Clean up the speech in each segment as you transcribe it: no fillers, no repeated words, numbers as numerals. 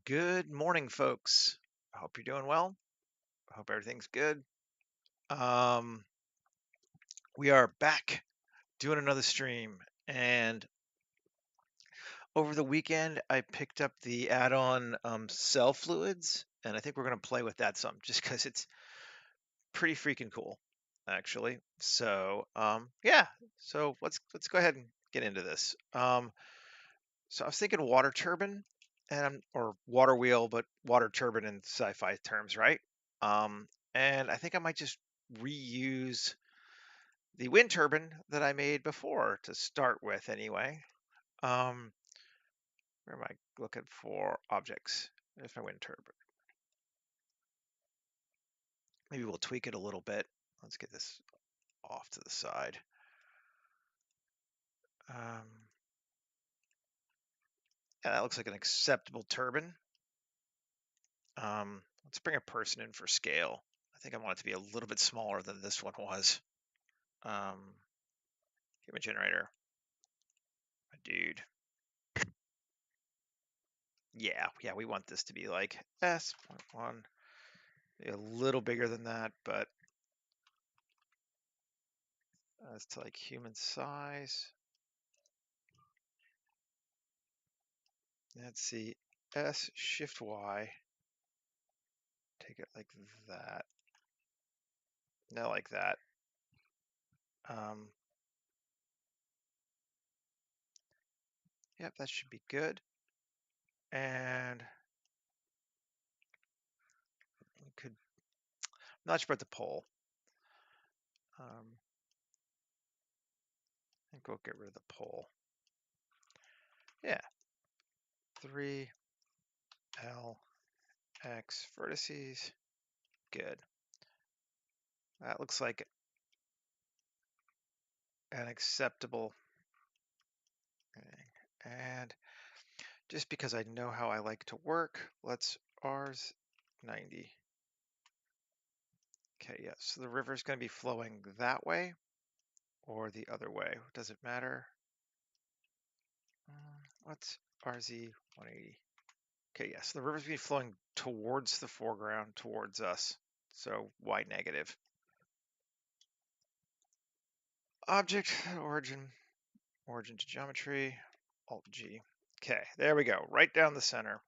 Good morning, folks. I hope you're doing well. I hope everything's good. Um, we are back doing another stream, and over the weekend I picked up the add-on cell fluids, and I think we're gonna play with that some, just because it's pretty freaking cool, actually. So yeah. So let's go ahead and get into this. So I was thinking water turbine, or water wheel, but water turbine in sci-fi terms, right? Um, and I think I might just reuse the wind turbine that I made before to start with, anyway. Um, where am I looking for objects? There's my wind turbine. Maybe we'll tweak it a little bit. Let's get this off to the side. Um, yeah, that looks like an acceptable turbine. Let's bring a person in for scale. I think I want it to be a little bit smaller than this one was. Give me a generator. My dude. Yeah, we want this to be like S.1. A little bigger than that, but as to like human size. Let's see. S shift Y. Take it like that. No, like that. Um, yep, that should be good. And we could not sure about the pole. I think we'll get rid of the pole. Yeah. 3 L X vertices. Good. That looks like an acceptable thing. And just because I know how I like to work, let's R's 90. Okay, yeah, so the river is going to be flowing that way or the other way. Does it matter? Let's RZ 180. Okay, yes, the river's going to be flowing towards the foreground, towards us. So Y negative. Object, origin to geometry, Alt G. Okay, there we go, right down the center.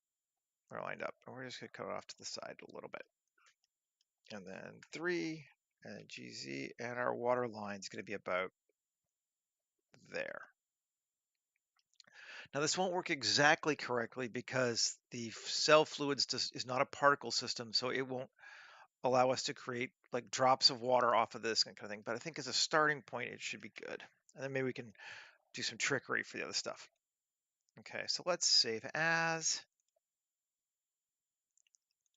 We're lined up. And we're just going to cut it off to the side a little bit. And then 3 and GZ, and our water line is going to be about there. Now this won't work exactly correctly because the cell fluids is not a particle system, so it won't allow us to create like drops of water off of this kind of thing. But I think as a starting point, it should be good. And then maybe we can do some trickery for the other stuff. Okay, so let's save as.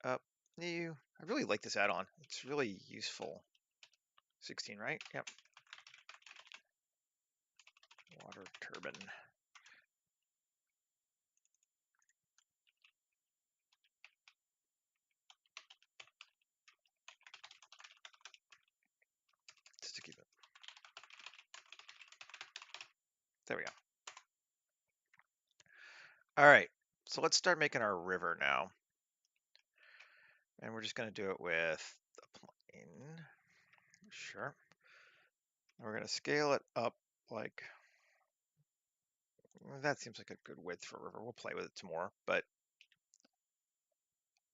Up, new. I really like this add-on. It's really useful. 16, right? Yep. Water turbine. Just to keep it. There we go. All right, so let's start making our river now. And we're just going to do it with the plane. Sure. We're going to scale it up like, that seems like a good width for a river. We'll play with it some more, but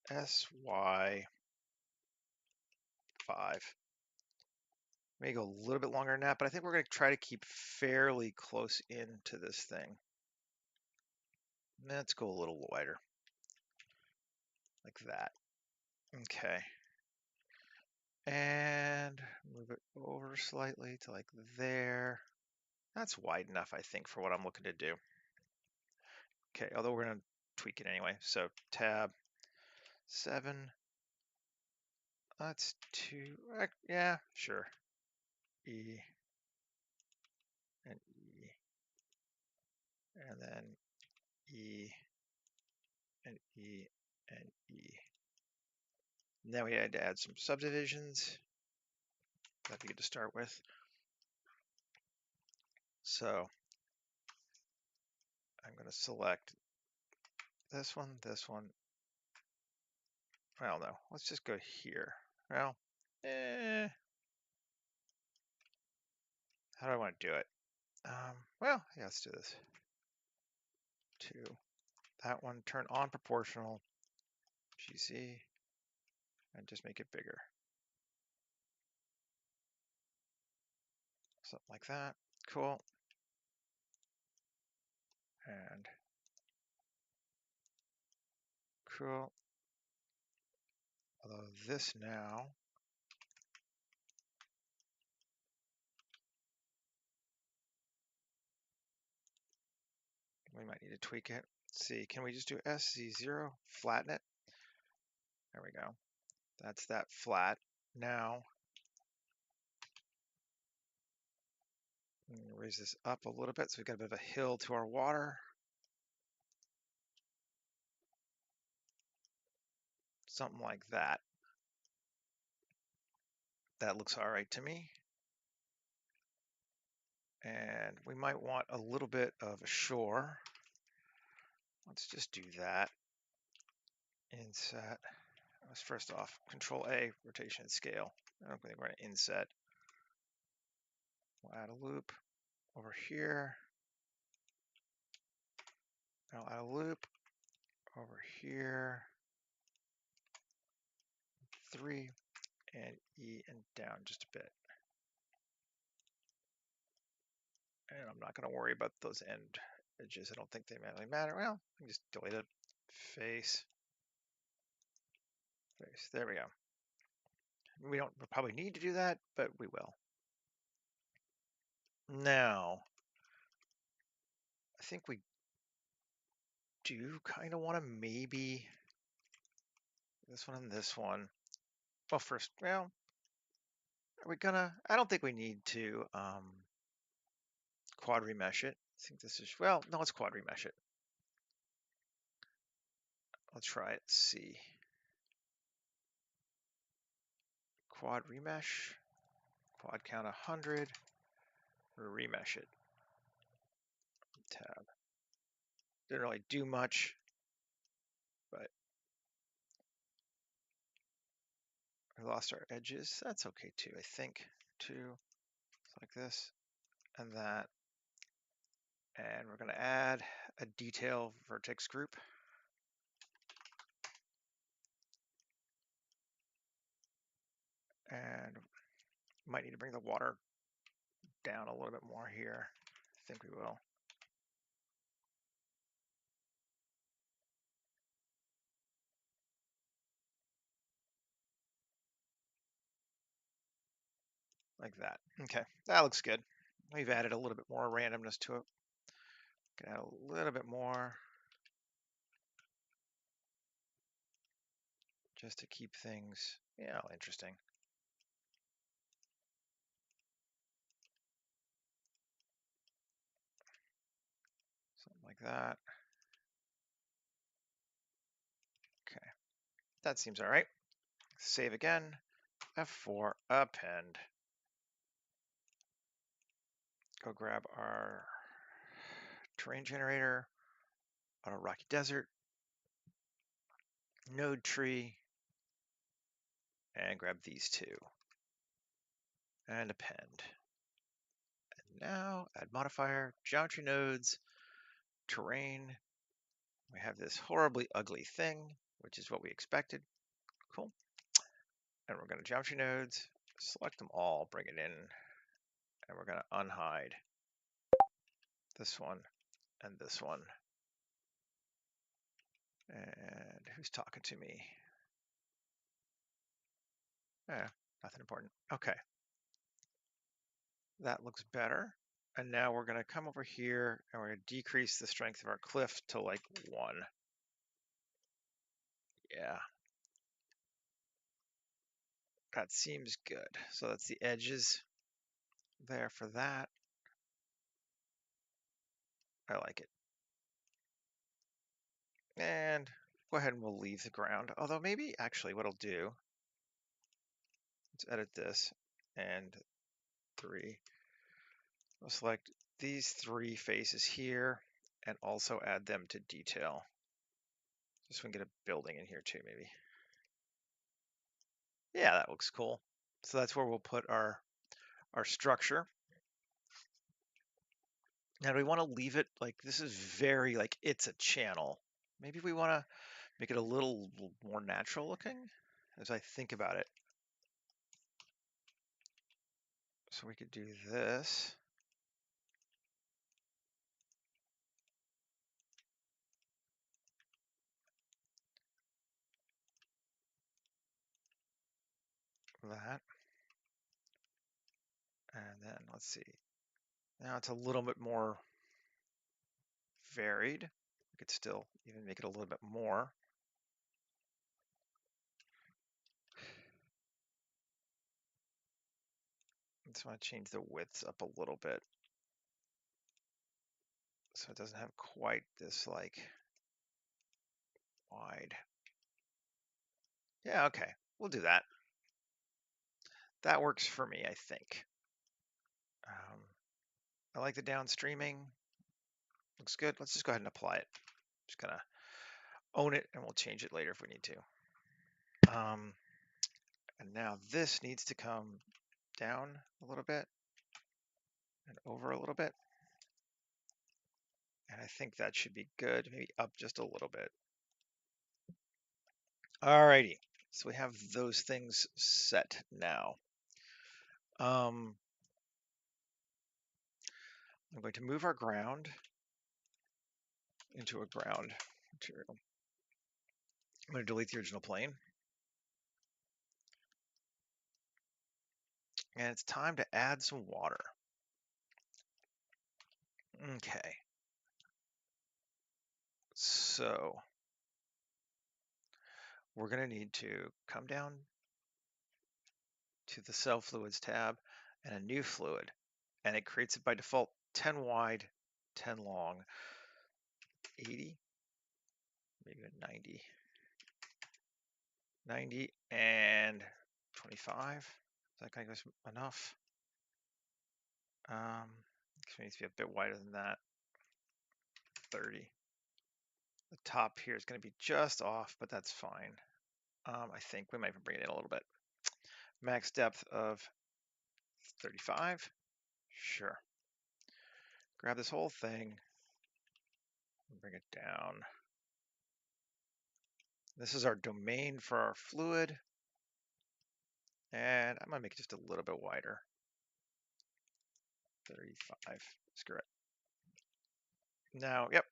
SY 5. May go a little bit longer than that, but I think we're going to try to keep fairly close into this thing. Let's go a little wider, like that. Okay. And move it over slightly to like there. That's wide enough, I think, for what I'm looking to do. Okay, although we're going to tweak it anyway. So tab 7. That's 2. Yeah, sure. E and E. And then E and E and E. Now we had to add some subdivisions. That'd be good to start with. So I'm going to select this one, Well, no, let's just go here. Well, how do I want to do it? Well, yeah, let's do this. 2. That one, turn on proportional, GC, and just make it bigger. Something like that. Cool. And cool. Although this now, we might need to tweak it. Let's see, can we just do SZ0, flatten it? There we go. That's that flat. Now, raise this up a little bit so we've got a bit of a hill to our water. Something like that. That looks all right to me. And we might want a little bit of a shore. Let's just do that. Inset. Let's first off, Control A, rotation and scale. I don't think we're going to inset. We'll add a loop over here. I'll add a loop over here. 3 and E and down just a bit. And I'm not going to worry about those end edges. I don't think they really matter. Well, I can just delete it. Face. Face. There we go. We don't probably need to do that, but we will. Now, I think we do kind of want to maybe this one and this one. Well, first, well, are we gonna? I don't think we need to quad remesh it. I think this is, well, no, let's quad remesh it. Let's try it. See. Quad remesh. Quad count 100. Remesh it. Tab. Didn't really do much, but we lost our edges. That's okay too, I think. 2, like this, and that. And we're going to add a detail vertex group. And might need to bring the water down a little bit more here. I think we will. Like that. Okay, that looks good. We've added a little bit more randomness to it. Can add a little bit more just to keep things, interesting. Something like that. Okay, that seems all right. Save again. F4, append. Go grab our terrain generator on a rocky desert, node tree, and grab these two. And append. And now add modifier, geometry nodes, terrain. We have this horribly ugly thing, which is what we expected. Cool. And we're going to geometry nodes, select them all, bring it in, and we're going to unhide this one and this one. And who's talking to me? Nothing important. Okay. That looks better. And now we're going to come over here and we're going to decrease the strength of our cliff to like 1. Yeah. That seems good. So that's the edges there for that. I like it. And go ahead and we'll leave the ground. Although maybe actually what I'll do, let's edit this and 3. I'll select these 3 faces here and also add them to detail. Just so we can get a building in here too, maybe. Yeah, that looks cool. So that's where we'll put our structure. Now, do we want to leave it like this is very like it's a channel? Maybe we want to make it a little more natural looking as I think about it. So we could do this. That. And then let's see. Now it's a little bit more varied. We could still even make it a little bit more. I just want to change the widths up a little bit so it doesn't have quite this like wide. Yeah, okay, we'll do that. That works for me, I think. I like the downstreaming. Looks good. Let's just go ahead and apply it. Just gonna own it, and we'll change it later if we need to. And now this needs to come down a little bit and over a little bit. And I think that should be good. Maybe up just a little bit. Alrighty. So we have those things set now. I'm going to move our ground into a ground material. I'm going to delete the original plane. And it's time to add some water. Okay. So we're going to need to come down to the cell fluids tab and a new fluid. And it creates it by default 10 wide, 10 long, 80, maybe 90, 90 and 25. Is that kind of enough? It needs to be a bit wider than that. 30. The top here is going to be just off, but that's fine. I think we might even bring it in a little bit. Max depth of 35. Sure. Grab this whole thing and bring it down. This is our domain for our fluid. And I'm going to make it just a little bit wider. 35. Screw it. Now, yep,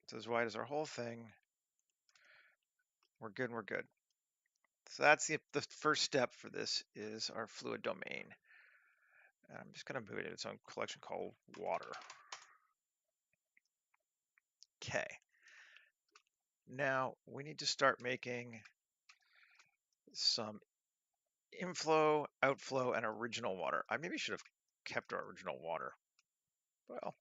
it's as wide as our whole thing. We're good, we're good. So that's the first step for this is our fluid domain. And I'm just going to move it in its own collection called water. Okay. Now we need to start making some inflow, outflow, and original water. I maybe should have kept our original water. Well,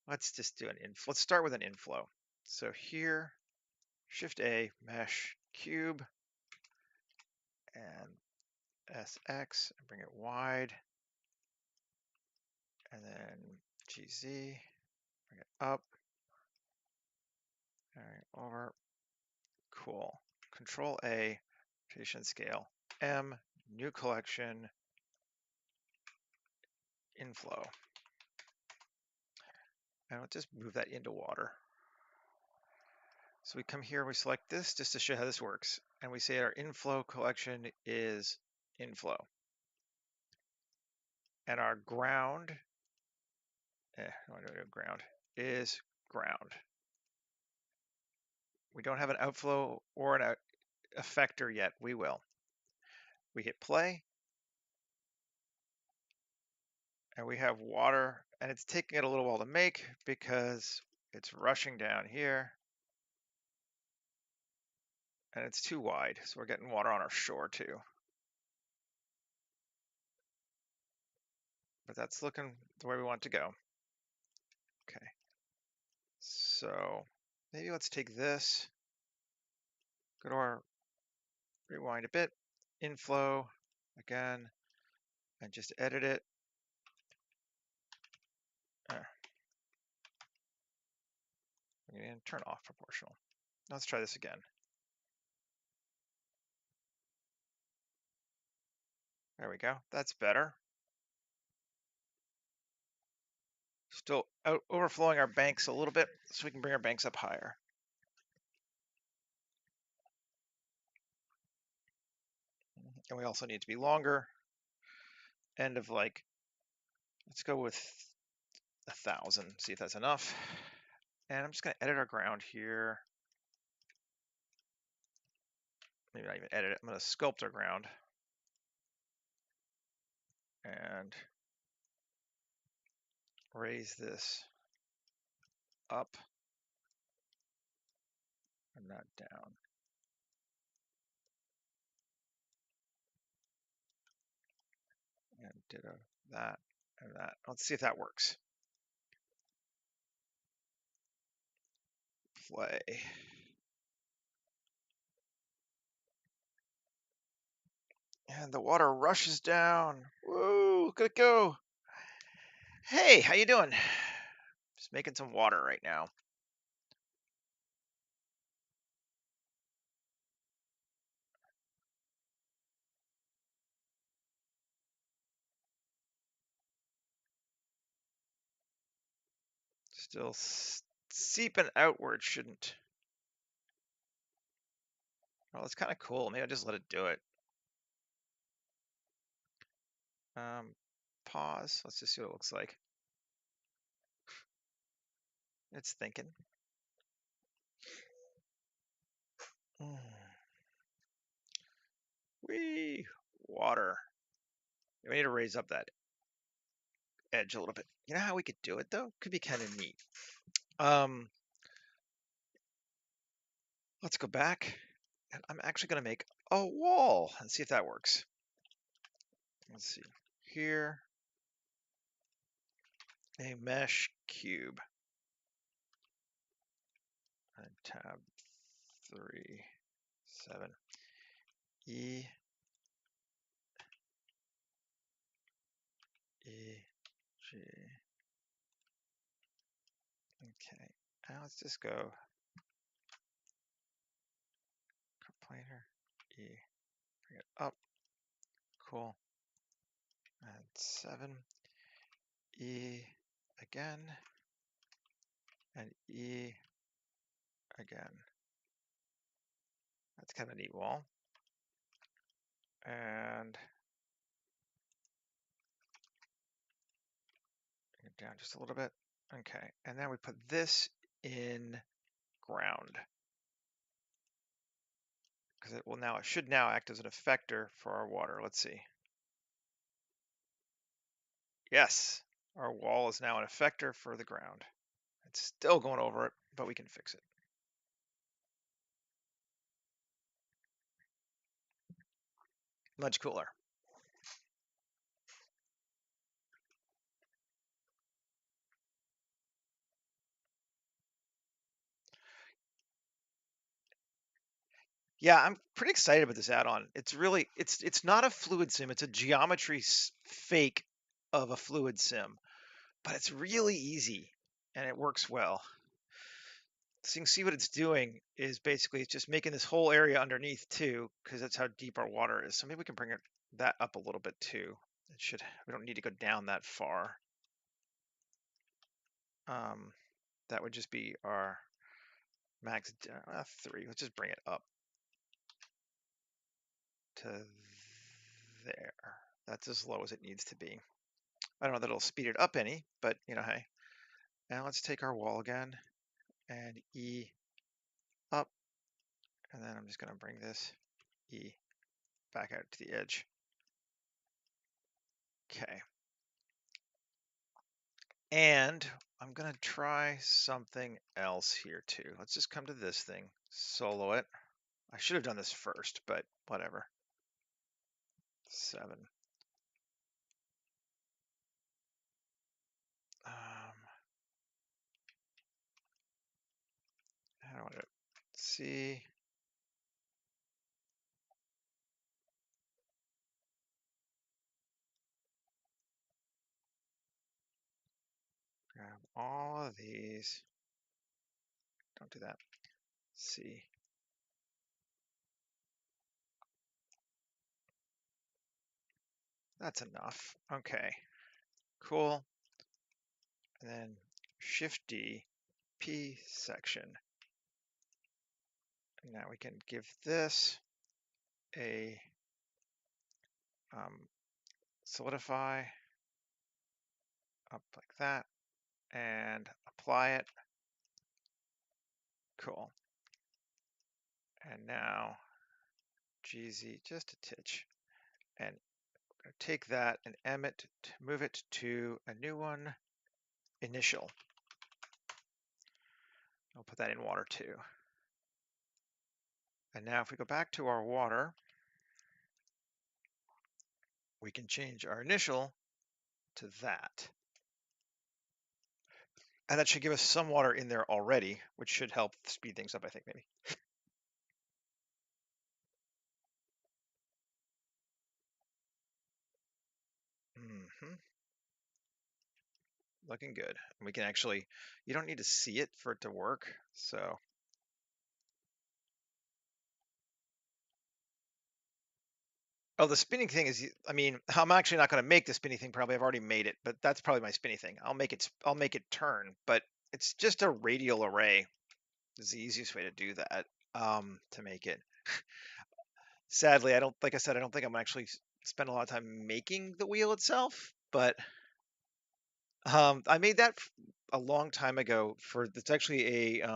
let's just do an inflow. Let's start with an inflow. So here, Shift A, mesh, cube, and SX, and bring it wide. And then GZ, bring it up. All right, over. Cool. Control A, rotation scale, M, new collection, inflow. And we'll just move that into water. So we come here, we select this just to show how this works. And we say our inflow collection is inflow. And our ground, ground, is ground. We don't have an outflow or an effector yet. We will. We hit play. And we have water. And it's taking it a little while to make because it's rushing down here. And it's too wide. So we're getting water on our shore too. But that's looking the way we want to go. Okay. So maybe let's take this, go to our rewind a bit, inflow again, and just edit it. Bring it in, turn off proportional. Let's try this again. There we go. That's better. Still overflowing our banks a little bit so we can bring our banks up higher. And we also need to be longer. End of like, let's go with 1,000, see if that's enough. And I'm just going to edit our ground here. Maybe not even edit it. I'm going to sculpt our ground. And raise this up and not down. And ditto that and that. Let's see if that works. Play. And the water rushes down. Whoa, look at it go. Hey, how you doing? Just making some water right now. Still seeping outward, shouldn't. Well, it's kind of cool. Maybe I'll just let it do it. Pause. Let's just see what it looks like. It's thinking. Whee! Water. We need to raise up that edge a little bit. You know how we could do it though? Could be kind of neat. Let's go back. And I'm actually going to make a wall and see if that works. Let's see. Here. A mesh cube. And tab 3, 7. E. E. G. Okay. Now let's just go planar. E. Bring it up. Cool. And 7. E again. And E again. That's kind of a neat wall. And bring it down just a little bit. Okay. And now we put this in ground. Because it will now, it should now act as an effector for our water. Let's see. Yes, our wall is now an effector for the ground. It's still going over it, but we can fix it. Much cooler. Yeah, I'm pretty excited about this add-on. It's really, it's not a fluid sim. It's a geometry fake of a fluid sim, but it's really easy and it works well. So you can see what it's doing is basically it's just making this whole area underneath too, because that's how deep our water is. So maybe we can bring that up a little bit too. It should, we don't need to go down that far. That would just be our max 3. Let's just bring it up to there. That's as low as it needs to be. I don't know that it'll speed it up any, but you know, hey. Now let's take our wall again and E up. And then I'm just going to bring this E back out to the edge. Okay. And I'm going to try something else here too. Let's just come to this thing, solo it. I should have done this first, but whatever. 7. I don't want to see. Grab all of these. Don't do that. C. That's enough. Okay, cool. And then Shift D, P section. And now we can give this a solidify up like that and apply it. Cool. And now GZ just a titch. And take that and emit, move it to a new one, initial. I'll put that in water too. And now if we go back to our water, we can change our initial to that. And that should give us some water in there already, which should help speed things up, I think, maybe. Looking good. And we can actually, you don't need to see it for it to work. So, oh, the spinning thing is, I mean, I'm actually not going to make the spinning thing probably. I've already made it, but that's probably my spinning thing. I'll make it turn, but it's just a radial array. Is the easiest way to do that, to make it. Sadly, like I said, I don't think I'm actually spend a lot of time making the wheel itself, but I made that a long time ago it's actually a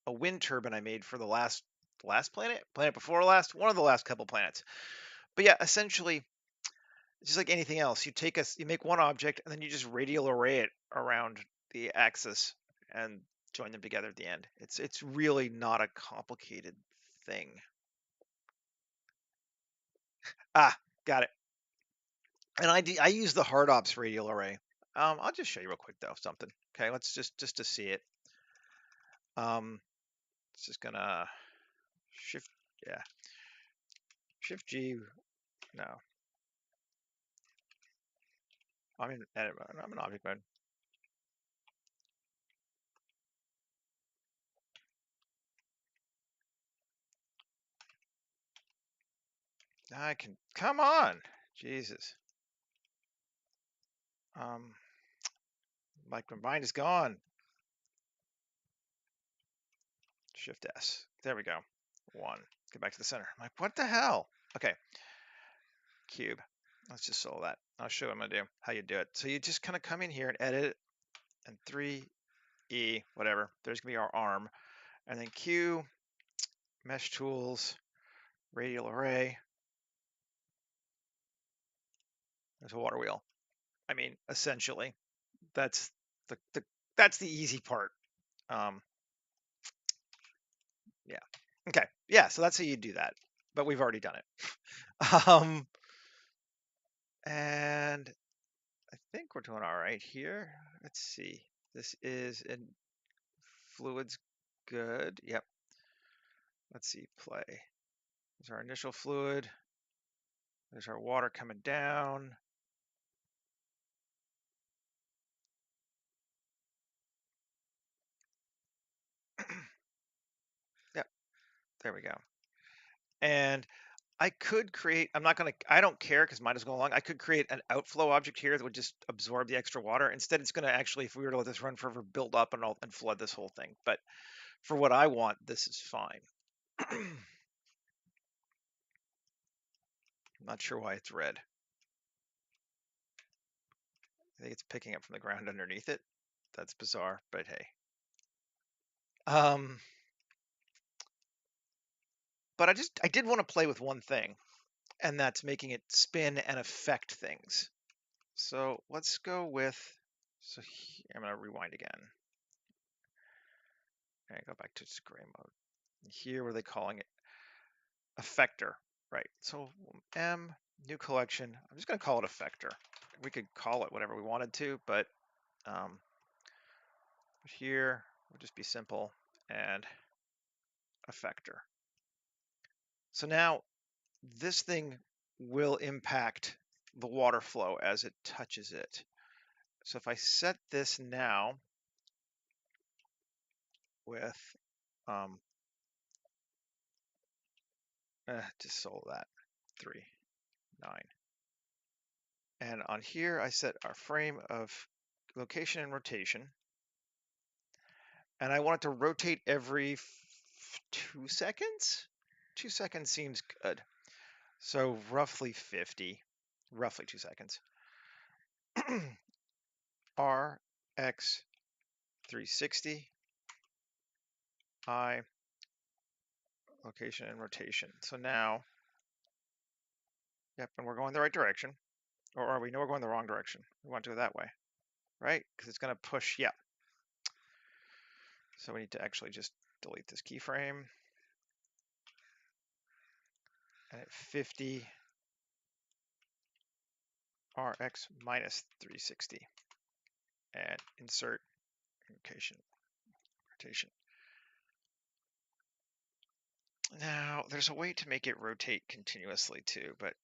wind turbine I made for the last planet before last, one of the last couple planets. But yeah, essentially, just like anything else, you make one object and then you just radial array it around the axis and join them together at the end. It's really not a complicated thing. Ah, got it. And I use the hard ops radial array. I'll just show you real quick though something. Okay, let's just to see it. It's just gonna shift, yeah, shift G. No, I'm in edit mode. I'm in object mode. I can, come on, Jesus. Like my mind is gone. Shift S. There we go. One. Get back to the center. I'm like, what the hell? Okay. Cube. Let's just solve that. I'll show you what I'm gonna do. How you do it. So you just kind of come in here and edit, and 3E, whatever. There's gonna be our arm, and then Q, mesh tools, radial array. There's a water wheel. I mean, essentially, that's that's the easy part. Yeah. Okay. Yeah. So that's how you do that, but we've already done it. And I think we're doing all right here. Let's see. This is in fluids. Good. Yep. Let's see. Play. There's our initial fluid. There's our water coming down. Yep. There we go. And I could create, I don't care because mine is going along. I could create an outflow object here that would just absorb the extra water. Instead, it's going to actually, if we were to let this run forever, build up and flood this whole thing. But for what I want, this is fine. I'm not sure why it's red. I think it's picking up from the ground underneath it. That's bizarre, but hey. But I did want to play with one thing, and that's making it spin and affect things. So let's go with, I'm going to rewind again. Okay, go back to gray mode. Here, what are they calling it? Effector, right? So M, new collection. I'm just going to call it effector. We could call it whatever we wanted to, but here would just be simple and effector. So now this thing will impact the water flow as it touches it. So if I set this now with, just solve that, 3. 9. And on here, I set our frame of location and rotation. And I want it to rotate every 2 seconds? 2 seconds seems good. So roughly 50, roughly 2 seconds. R, X, 360, I, location and rotation. So now, yep, and we're going the right direction. Or are we? No, we're going the wrong direction. We want to go that way, right? Because it's going to push, yeah. So we need to actually just delete this keyframe. And at 50, Rx minus 360. And insert location, rotation. Now, there's a way to make it rotate continuously too, but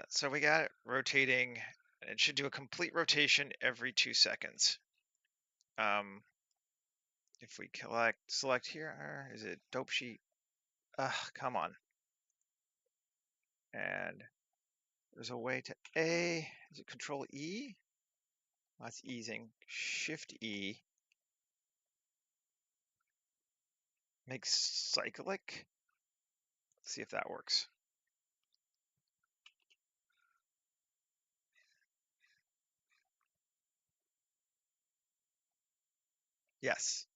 so we got it rotating, and it should do a complete rotation every 2 seconds. If we select here, is it dope sheet? Come on. And there's a way to is it Control E? That's easing. Shift E. Make cyclic. Let's see if that works. Yes.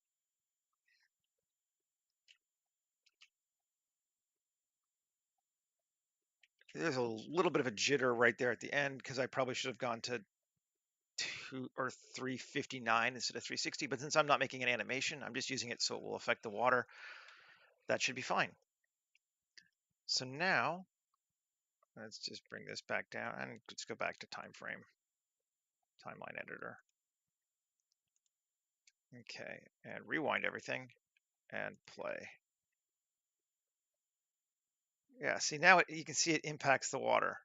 There's a little bit of a jitter right there at the end because I probably should have gone to 2 or 359 instead of 360. But since I'm not making an animation, I'm just using it so it will affect the water. That should be fine. So now, let's just bring this back down and let's go back to time frame, timeline editor. Okay, and rewind everything and play. Yeah, see now you can see it impacts the water,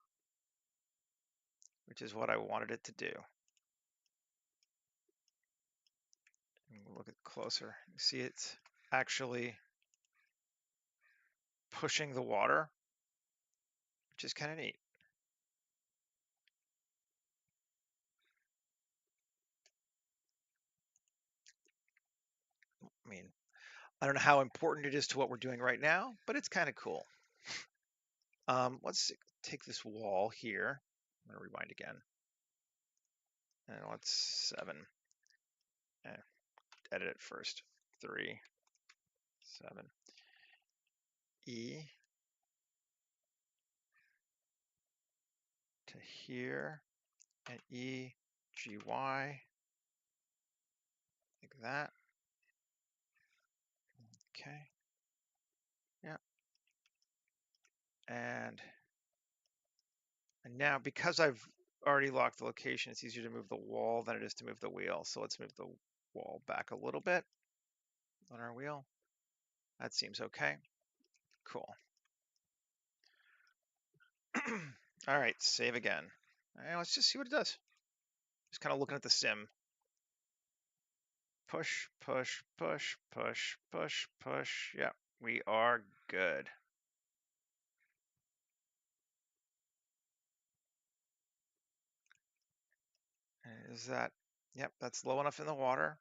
which is what I wanted it to do. Look at closer. You see it's actually pushing the water, which is kind of neat. I mean, I don't know how important it is to what we're doing right now, but it's kind of cool. Let's take this wall here. I'm going to rewind again. And let's 7. Edit it first. 3, 7. E to here, and E, G, Y, like that. Okay. Yeah. And now because I've already locked the location, it's easier to move the wall than it is to move the wheel. So let's move the wall back a little bit on our wheel. That seems okay. Cool. All right, save again. And let's just see what it does. Just kind of looking at the sim. Push, push, push, push, push, push. Yeah, we are good. Is that, yep, that's low enough in the water.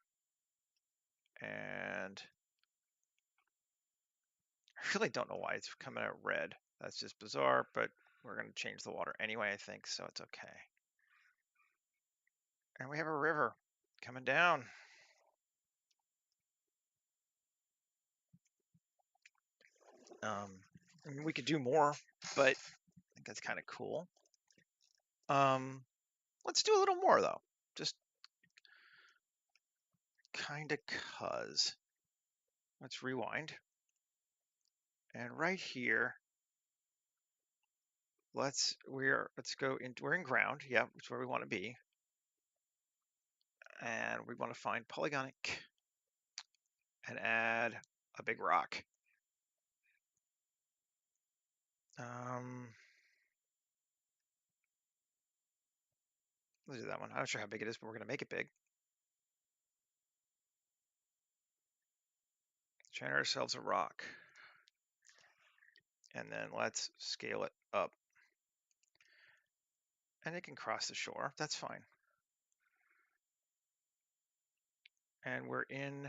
And I really don't know why it's coming out red. That's just bizarre, but we're going to change the water anyway, I think, so it's okay. And we have a river coming down. I mean, we could do more, but I think that's kind of cool. Let's do a little more, though. Just kind of cuz. Let's rewind. And right here, let's go in. We're in ground, yeah, which is where we want to be. And we want to find polygonic and add a big rock. Let's do that one. I'm not sure how big it is, but we're going to make it big. Generate ourselves a rock. And then let's scale it up. And it can cross the shore. That's fine. And we're in,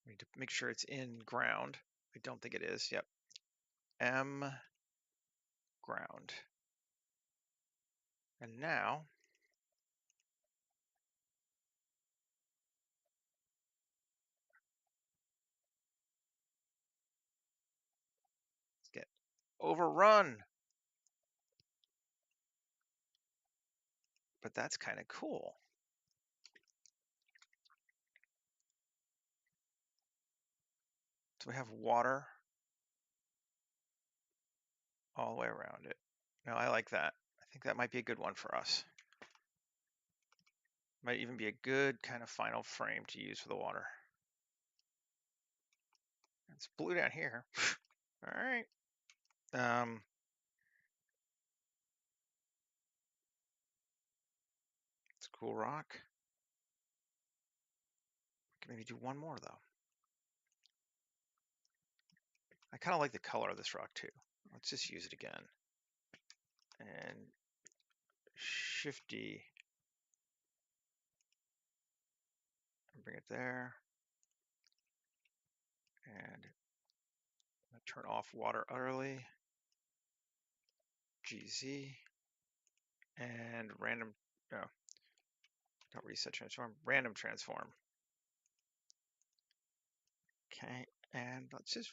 we need to make sure it's in ground. I don't think it is. Yep. M ground. And now let's get overrun. But that's kind of cool. So we have water all the way around it. No, I like that. I think that might be a good one for us. Might even be a good kind of final frame to use for the water. It's blue down here. All right. It's a cool rock. We can maybe do one more though. I kind of like the color of this rock too. Let's just use it again. And shifty. And bring it there. And turn off water utterly. GZ. And random, no, don't reset transform, random transform. Okay, and let's just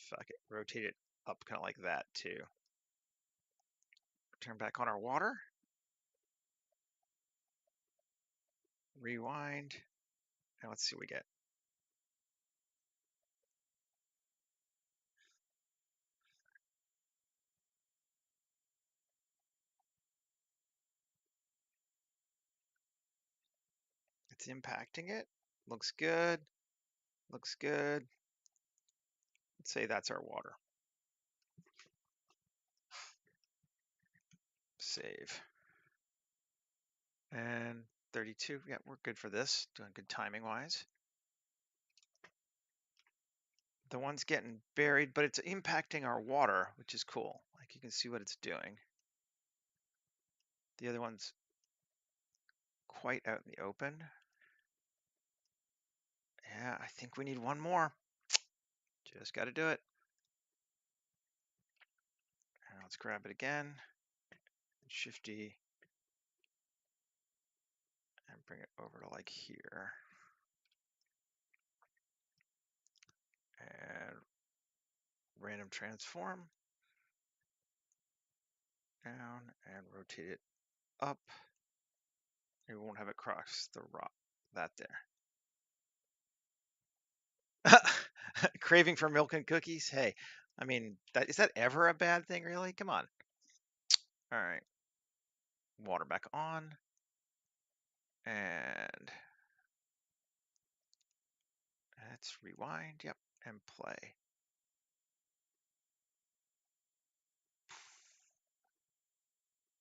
fuck it, rotate it up kind of like that too. Turn back on our water. Rewind. And let's see what we get. It's impacting it. Looks good. Looks good. Let's say that's our water. Save. And 32. Yeah, we're good for this. Doing good timing wise. The one's getting buried, but it's impacting our water, which is cool. Like you can see what it's doing. The other one's quite out in the open. Yeah, I think we need one more. Just got to do it. And let's grab it again. Shifty. And bring it over to like here. And random transform. Down and rotate it up. We won't have it cross the rock. That there. Craving for milk and cookies? Hey, I mean, is that ever a bad thing, really? Come on. All right. Water back on. And let's rewind. Yep. And play.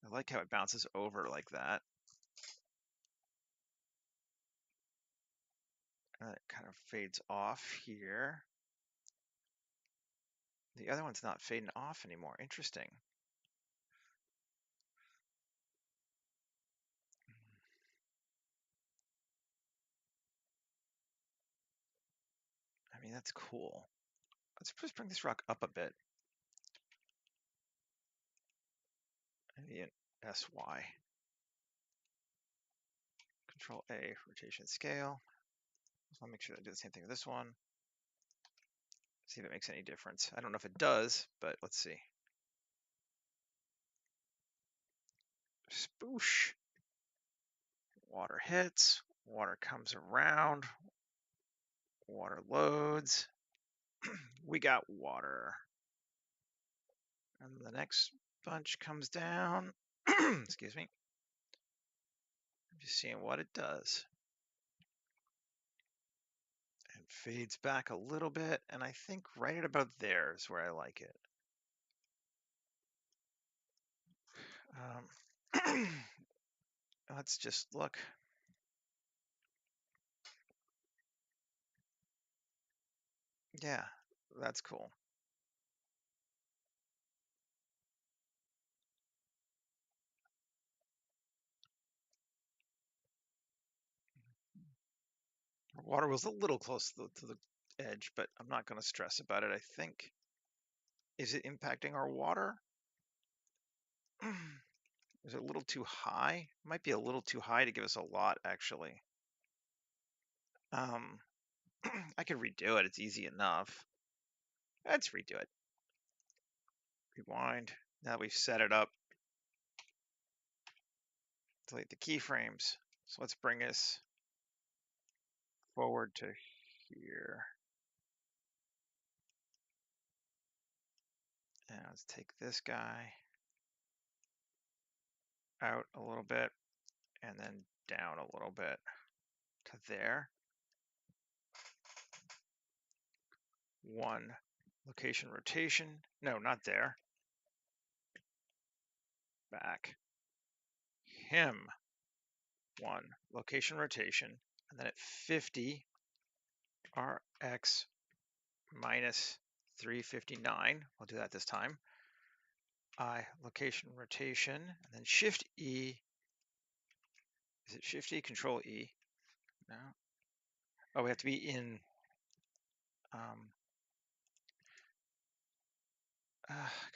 I like how it bounces over like that. And it kind of fades off here. The other one's not fading off anymore. Interesting. I mean, that's cool. Let's just bring this rock up a bit. Maybe an SY. Control A, rotation scale. Just want to make sure I do the same thing with this one. See if it makes any difference. I don't know if it does, but let's see. Spoosh. Water hits. Water comes around. Water loads. We got water. And the next bunch comes down. Excuse me. I'm just seeing what it does. And fades back a little bit. And I think right at about there is where I like it. Let's just look. Yeah, that's cool. Water was a little close to the edge, but I'm not going to stress about it, I think. Is it impacting our water? Is it a little too high? Might be a little too high to give us a lot, actually. I could redo it. It's easy enough. Let's redo it. Rewind. Now we've set it up. Delete the keyframes. So let's bring us forward to here. And let's take this guy out a little bit and then down a little bit to there. One location rotation. No, not there. Back. Him. One location rotation. And then at 50, Rx minus 359. We'll do that this time. I location rotation, and then Shift E. Is it Shift E, Control E? No. Oh, we have to be in.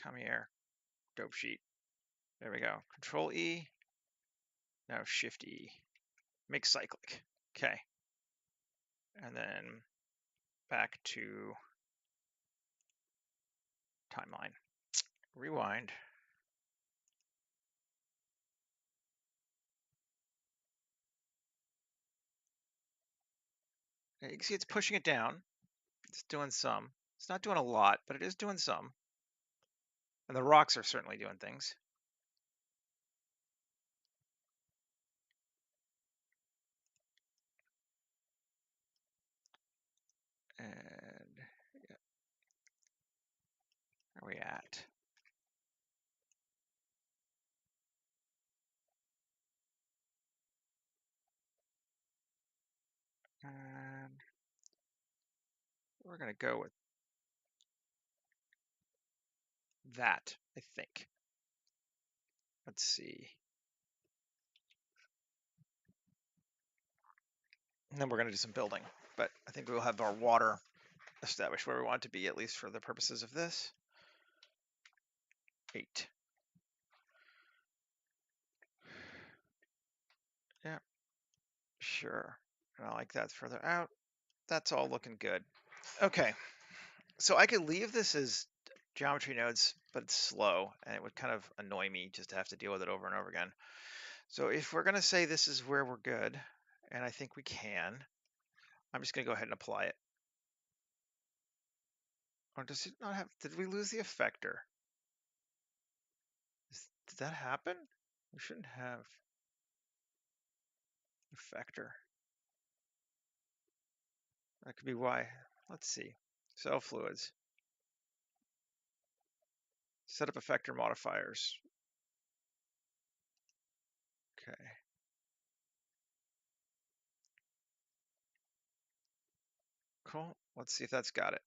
Come here, dope sheet. There we go. Control E. Now Shift E. Make cyclic. Okay. And then back to timeline. Rewind. You can see it's pushing it down. It's doing some. It's not doing a lot, but it is doing some. And the rocks are certainly doing things. And yeah. Where are we at? And we're going to go with that, I think. Let's see. And then we're going to do some building. But I think we'll have our water established where we want it to be, at least for the purposes of this. 8. Yeah, sure. And I like that further out. That's all looking good. Okay, so I could leave this as geometry nodes, but it's slow, and it would kind of annoy me just to have to deal with it over and over again. So if we're going to say this is where we're good, and I think we can, I'm just going to go ahead and apply it. Or does it not have, did we lose the effector? Did that happen? We shouldn't have effector. That could be why. Let's see. Cell fluids. Set up effector modifiers. Okay. Cool. Let's see if that's got it.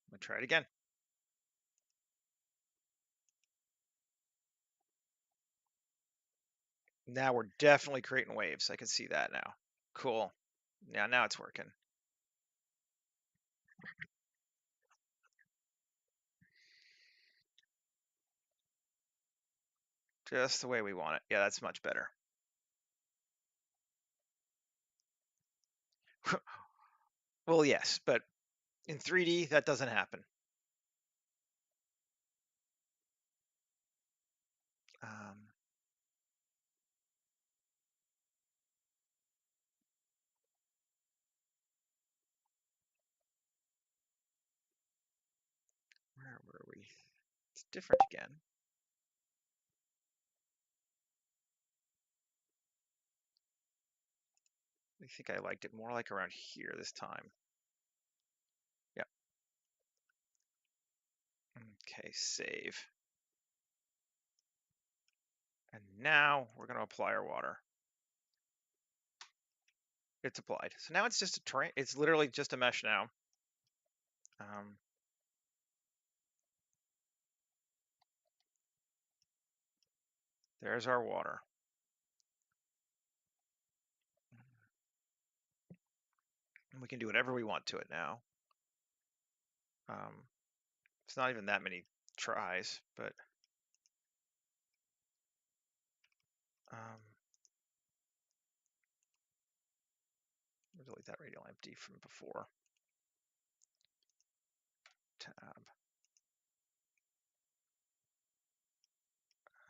I'm gonna try it again. Now we're definitely creating waves. I can see that now. Cool. Yeah, now it's working. Just the way we want it. Yeah, that's much better. Well, yes, but in 3D, that doesn't happen. Where were we? It's different again. I think I liked it more like around here this time. Yep. Okay, save. And now we're going to apply our water. It's applied. So now it's just a terrain. It's literally just a mesh now. There's our water. We can do whatever we want to it now. It's not even that many tries, but delete that radial empty from before. Tab.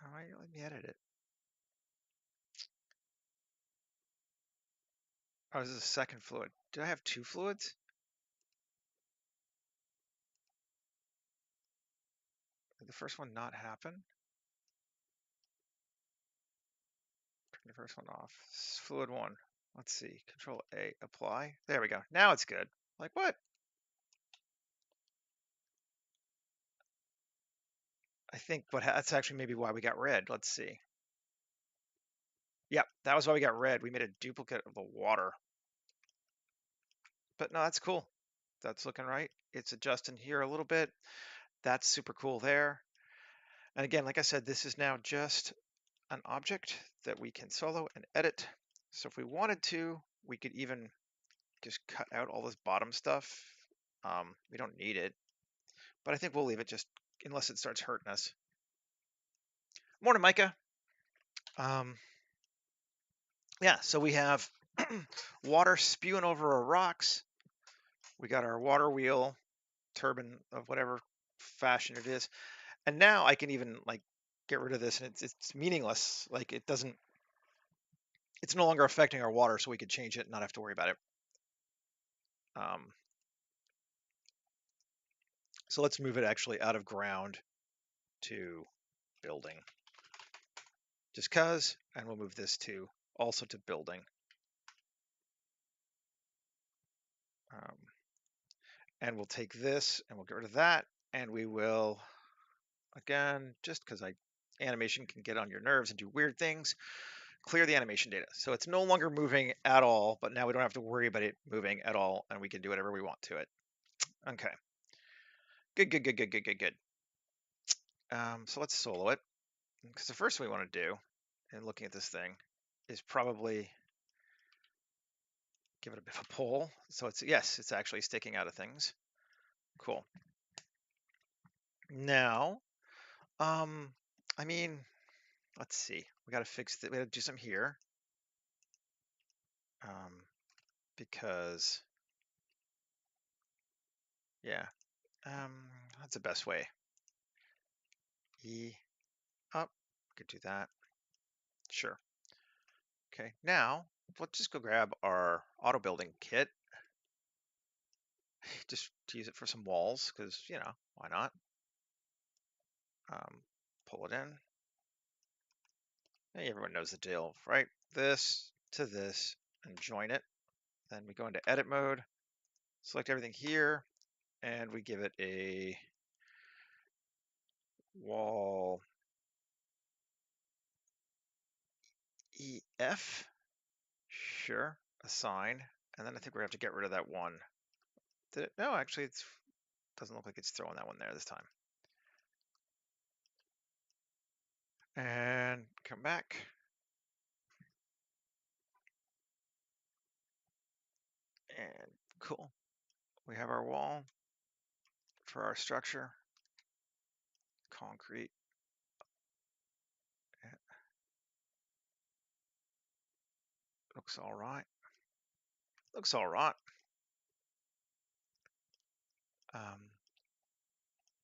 All right, let me edit it. Oh, this is a second fluid. Did I have two fluids? Did the first one not happen? Turn the first one off. Fluid one. Let's see. Control A, apply. There we go. Now it's good. Like what? I think that's actually maybe why we got red. Let's see. Yep, that was why we got red. We made a duplicate of the water. But no, that's cool. That's looking right. It's adjusting here a little bit. That's super cool there. And again, like I said, this is now just an object that we can solo and edit. So if we wanted to, we could even just cut out all this bottom stuff. We don't need it, but I think we'll leave it just unless it starts hurting us. Morning, Micah. Yeah, so we have water spewing over our rocks. We got our water wheel, turbine of whatever fashion it is. And now I can even like get rid of this and it's meaningless. Like it's no longer affecting our water, so we could change it and not have to worry about it. So let's move it actually out of ground to building. Just cause, and we'll move this to also to building. And we'll take this and we'll get rid of that, and we will, again, just because animation can get on your nerves and do weird things, clear the animation data. So it's no longer moving at all, but now we don't have to worry about it moving at all, and we can do whatever we want to it. Okay. Good. So let's solo it, because the first thing we want to do in looking at this thing is probably give it a bit of a pull. So yes, it's actually sticking out of things. Cool. Now, I mean, let's see. We got to fix that. We got to do some here. Because yeah, that's the best way. E up, could do that. Sure. Okay, now let's just go grab our auto building kit, just to use it for some walls, because why not? Pull it in. Hey, everyone knows the deal, right? This to this and join it. Then we go into edit mode, select everything here, and we give it a wall EF. Sure, assign. And then I think we're going to have to get rid of that one. Did it? No, actually, it doesn't look like it's throwing that one there this time. And come back. And cool. We have our wall for our structure. Concrete. Looks all right. Looks all right.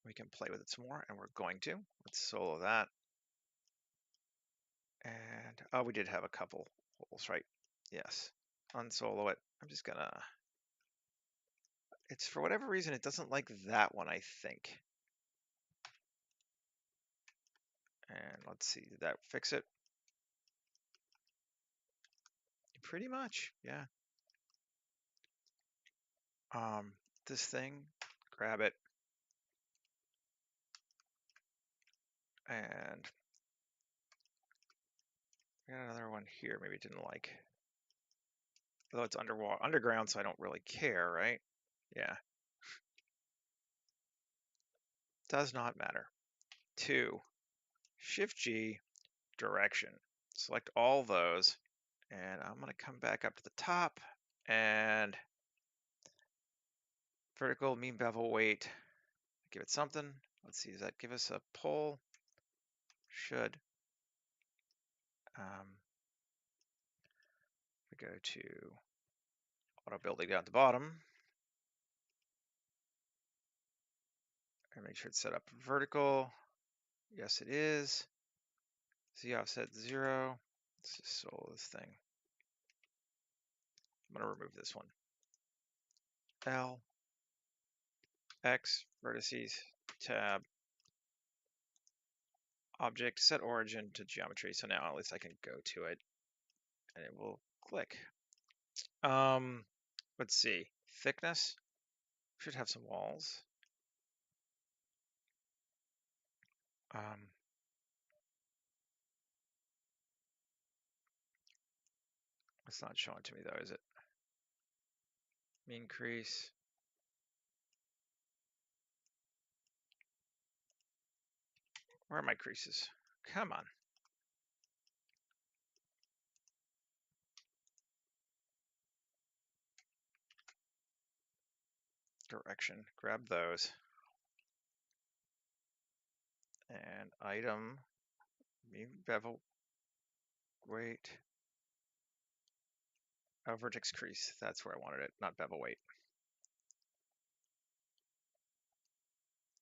We can play with it some more, and we're going to. Let's solo that. And oh, we did have a couple holes, right? Yes. Unsolo it. I'm just gonna. It's for whatever reason it doesn't like that one, I think. And let's see, did that fix it? Pretty much, yeah. This thing, grab it, and we got another one here. Maybe it didn't like, although it's underground, so I don't really care, right? Yeah. Does not matter. 2, Shift G, direction. Select all those, and I'm gonna come back up to the top and Vertical, mean bevel, weight. Give it something. Let's see, does that give us a pole? Should. We go to auto building down at the bottom. And make sure it's set up vertical. Yes, it is. Z offset 0. Let's just solve this thing. I'm going to remove this one. L, X, vertices, tab, object, set origin to geometry. So now at least I can go to it and it will click. Let's see. Thickness. Should have some walls. It's not showing to me though, is it? Mean crease. Where are my creases? Come on. Direction. Grab those. And item. Mean bevel. Weight. Oh, vertex crease. That's where I wanted it, not bevel weight.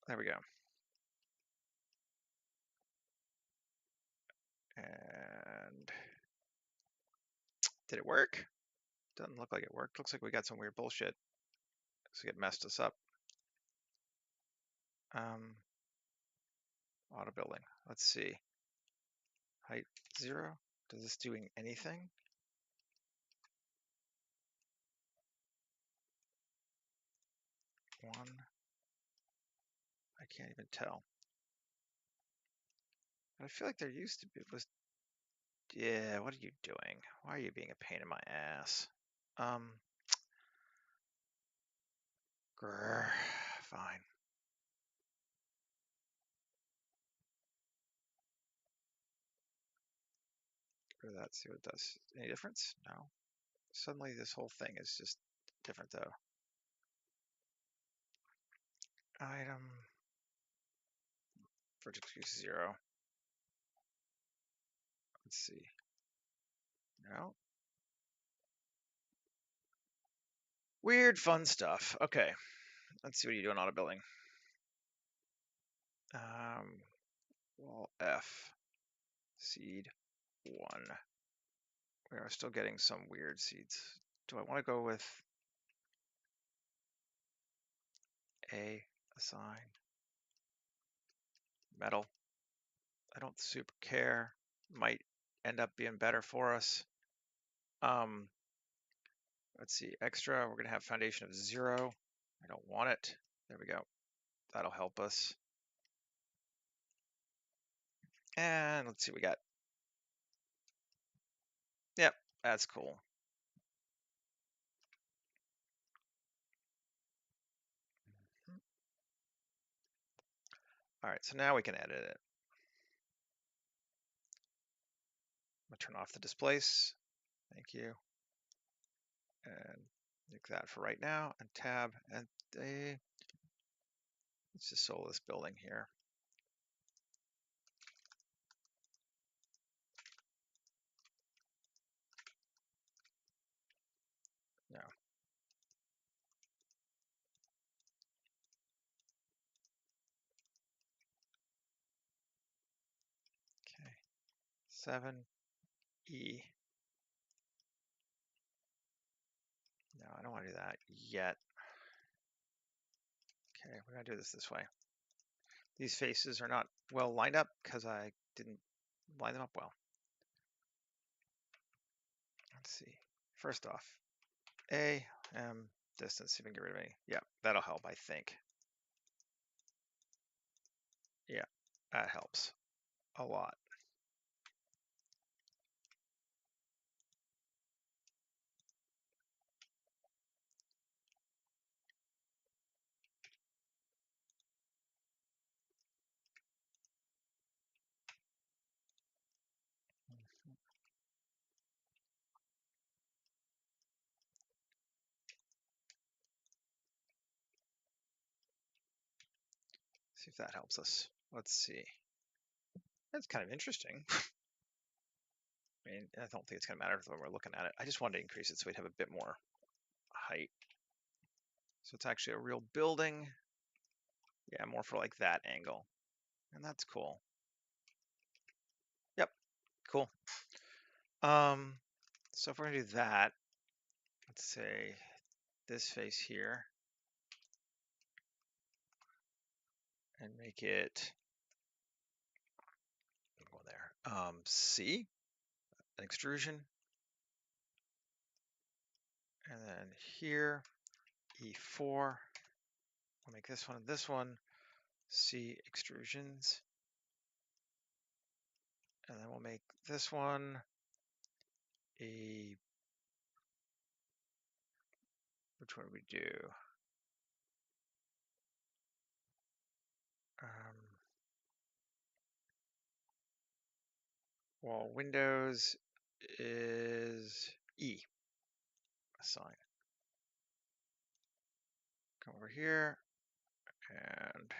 There we go. And did it work? Doesn't look like it worked. Looks like we got some weird bullshit. So it messed us up. Auto building. Let's see. Height 0. Does this doing anything? 1. I can't even tell. I feel like there used to be was. Yeah, what are you doing? Why are you being a pain in my ass? Grr, fine. Get rid of that, see what it does. Any difference? No. Suddenly this whole thing is just different though. Item. Vertex crease 0. Let's see. No. Weird fun stuff. Okay. Let's see what you do in auto building. Wall F. Seed 1. We are still getting some weird seeds. Do I want to go with A, assign, metal? I don't super care. Might end up being better for us. Let's see, extra, we're gonna have foundation of 0. I don't want it. There we go. That'll help us. And let's see what we got. Yep, that's cool. All right, so now we can edit it. I'm gonna turn off the displace. Thank you. And make that for right now, and tab, and let's just solve this building here. No. Okay. 7E. No, I don't want to do that yet. Okay, we're gonna do this way. These faces are not well lined up because I didn't line them up well. Let's see. First off, A, M, distance, see if we can get rid of any. Yeah, that'll help, I think. Yeah, that helps a lot. See if that helps us. Let's see. That's kind of interesting. I mean, I don't think it's going to matter when we're looking at it. I just wanted to increase it so we'd have a bit more height. So it's actually a real building. Yeah, more for like that angle. And that's cool. Yep, cool. So if we're gonna do that, let's say this face here and make it go there. C, an extrusion. And then here, E4. We'll make this one and this one C extrusions. And then we'll make this one a, which one do we do? Well, Windows is E, assign. Come over here and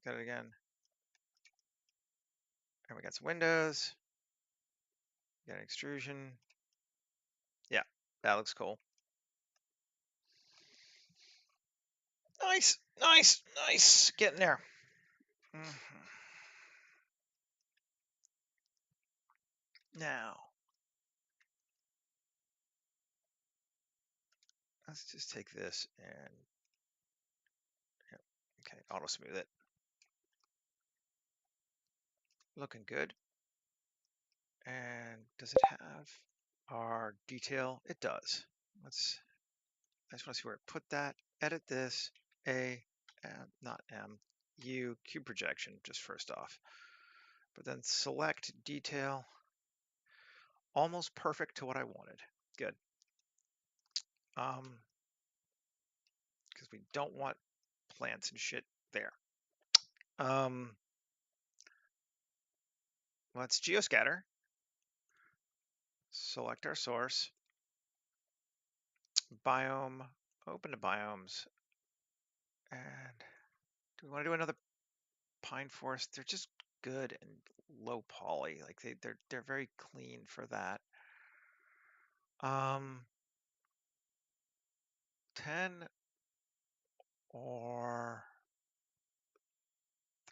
get it again. And we got some windows. Got an extrusion. Yeah, that looks cool. Nice, nice, nice. Getting there. Now, let's just take this and, yeah, okay, auto smooth it. Looking good. And does it have our detail? It does. I just want to see where it put that. Edit this, not M, U, cube projection, just first off. But then select detail. Almost perfect to what I wanted. Good. Because we don't want plants and shit there. Let's geoscatter. Select our source. Biome, open to biomes. And do we want to do another pine forest? They're just good and low poly. Like they're very clean for that. 10 or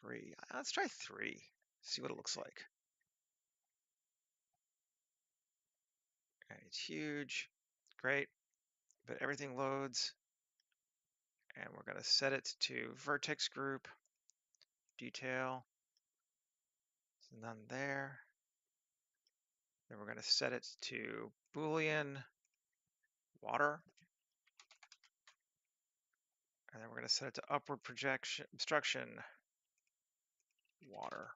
3. Let's try 3. See what it looks like. Okay, it's huge. Great. But everything loads. And we're going to set it to vertex group, detail. None there. Then we're going to set it to Boolean water. And then we're going to set it to upward projection obstruction water.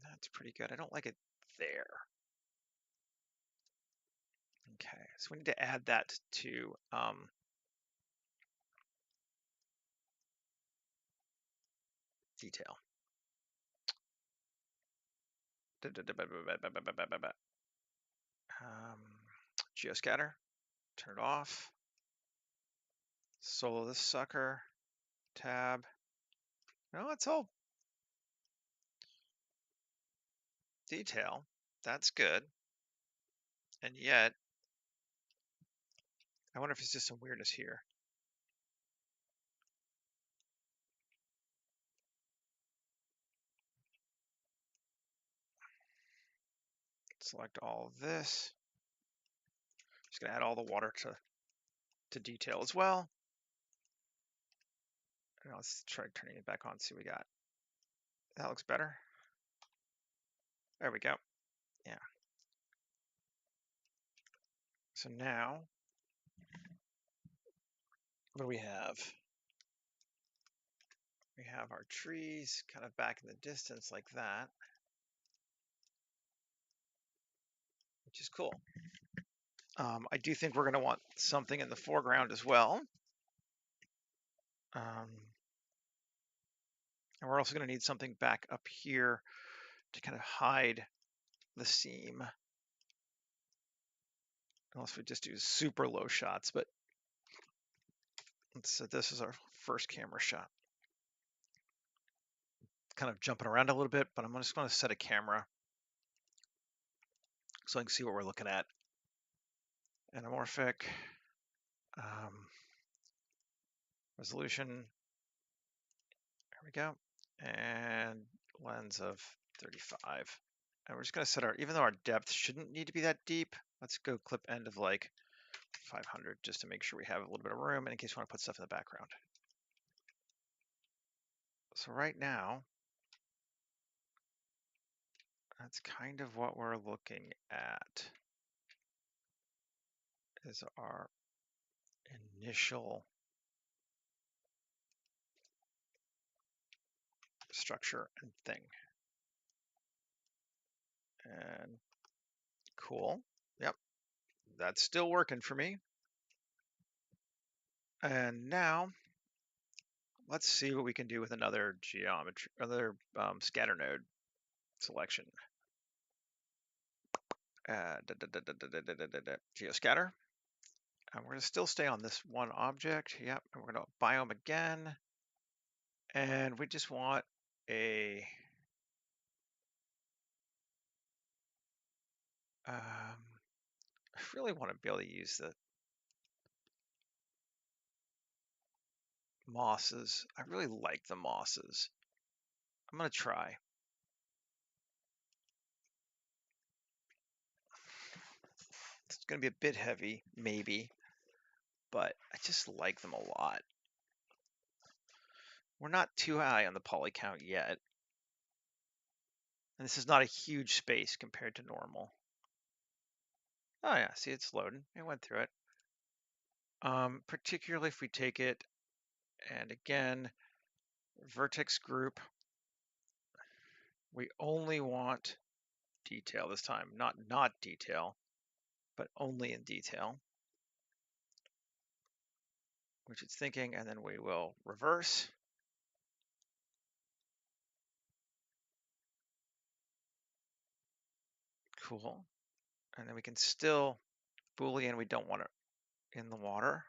That's pretty good. I don't like it there. Okay, so we need to add that to detail. Geoscatter, turn it off. Solo this sucker, tab. No, it's all detail. That's good. And yet, I wonder if it's just some weirdness here. Select all of this. Just gonna add all the water to detail as well. And let's try turning it back on, see what we got. That looks better. There we go. Yeah. So now, what do we have? We have our trees kind of back in the distance like that, which is cool. I do think we're going to want something in the foreground as well. And we're also going to need something back up here to kind of hide the seam. unless we just do super low shots, but let's say this is our first camera shot. Kind of jumping around a little bit, but I'm just going to set a camera so I can see what we're looking at. Anamorphic, resolution, there we go, and lens of 35. And we're just going to set our, even though our depth shouldn't need to be that deep, let's go clip end of like 500 just to make sure we have a little bit of room and in case we want to put stuff in the background. So right now, that's kind of what we're looking at, is our initial structure and thing. And cool. Yep, that's still working for me. And now let's see what we can do with another geometry, another scatter node selection. Geoscatter. And we're going to still stay on this one object. Yep. And we're going to biome again. And we just want a I really want to be able to use the mosses. I really like the mosses. I'm going to try. It's going to be a bit heavy, maybe, but I just like them a lot. We're not too high on the poly count yet. And this is not a huge space compared to normal. Oh yeah, see, it's loading. It went through it. Particularly if we take it, and again, vertex group, we only want detail this time, not detail, but only in detail, which it's thinking, and then we will reverse. Cool. And then we can still Boolean, we don't want it in the water.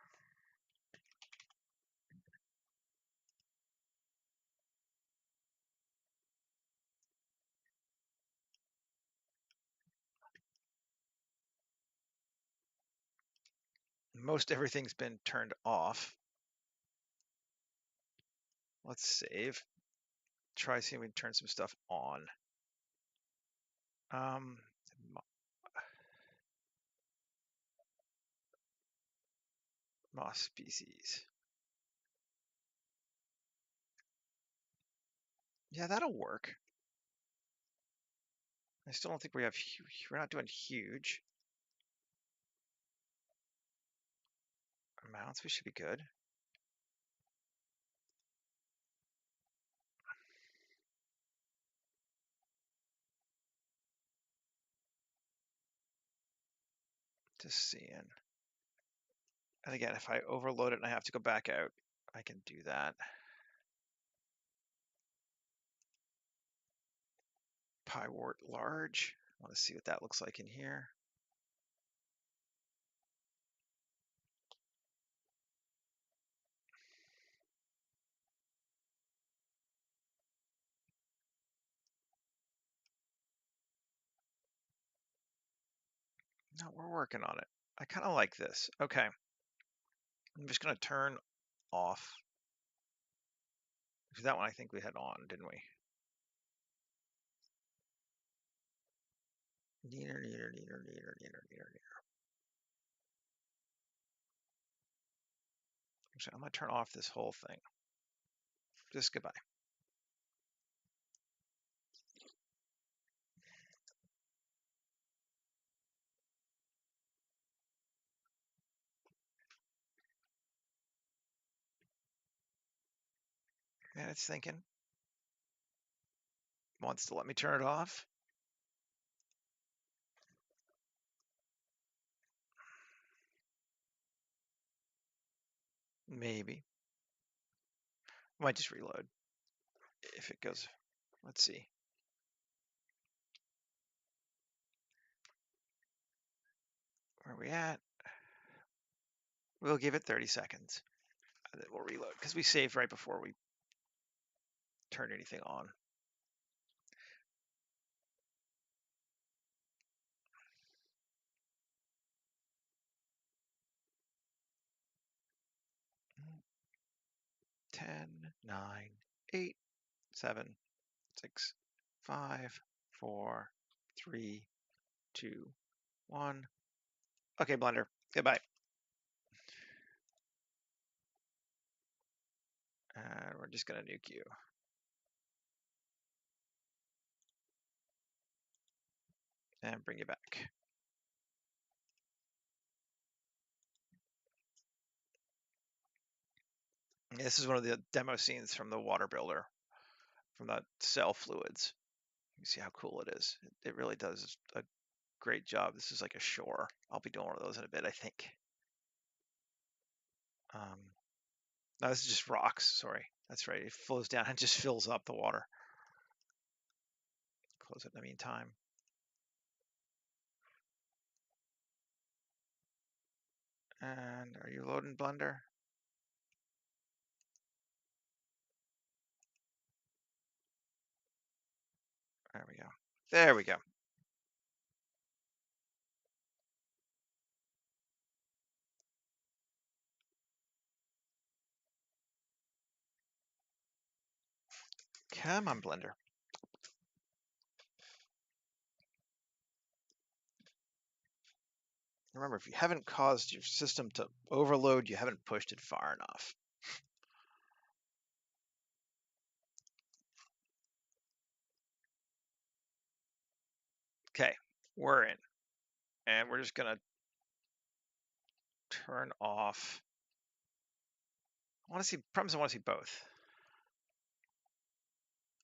Most everything's been turned off. Let's save. Try seeing if we can turn some stuff on. Moss species. Yeah, that'll work. I still don't think we have, we're not doing huge amounts. We should be good. Just seeing. And again, if I overload it and I have to go back out, I can do that. Pywort large. I want to see what that looks like in here. No, we're working on it. I kind of like this. Okay. I'm just going to turn off. That one I think we had on, didn't we? Neater. Actually, I'm going to turn off this whole thing. Just goodbye. And it's thinking. Wants to let me turn it off. Maybe. Might just reload if it goes. Let's see. Where Where are we at? We'll give it 30 seconds. And then we'll reload because we saved right before we turn anything on. Ten, 9, 8, 7, 6, 5, 4, 3, 2, 1. Okay, Blender. Goodbye. And we're just gonna nuke you. And bring you back. This is one of the demo scenes from the water builder, from the cell fluids. You see how cool it is. It really does a great job. This is like a shore. I'll be doing one of those in a bit, I think. No, this is just rocks. Sorry. That's right. It flows down and just fills up the water. Close it in the meantime. And are you loading Blender? There we go. There we go. Come on, Blender. Remember, if you haven't caused your system to overload, you haven't pushed it far enough. Okay, we're in. And we're just going to turn off. I want to see, problems I want to see both.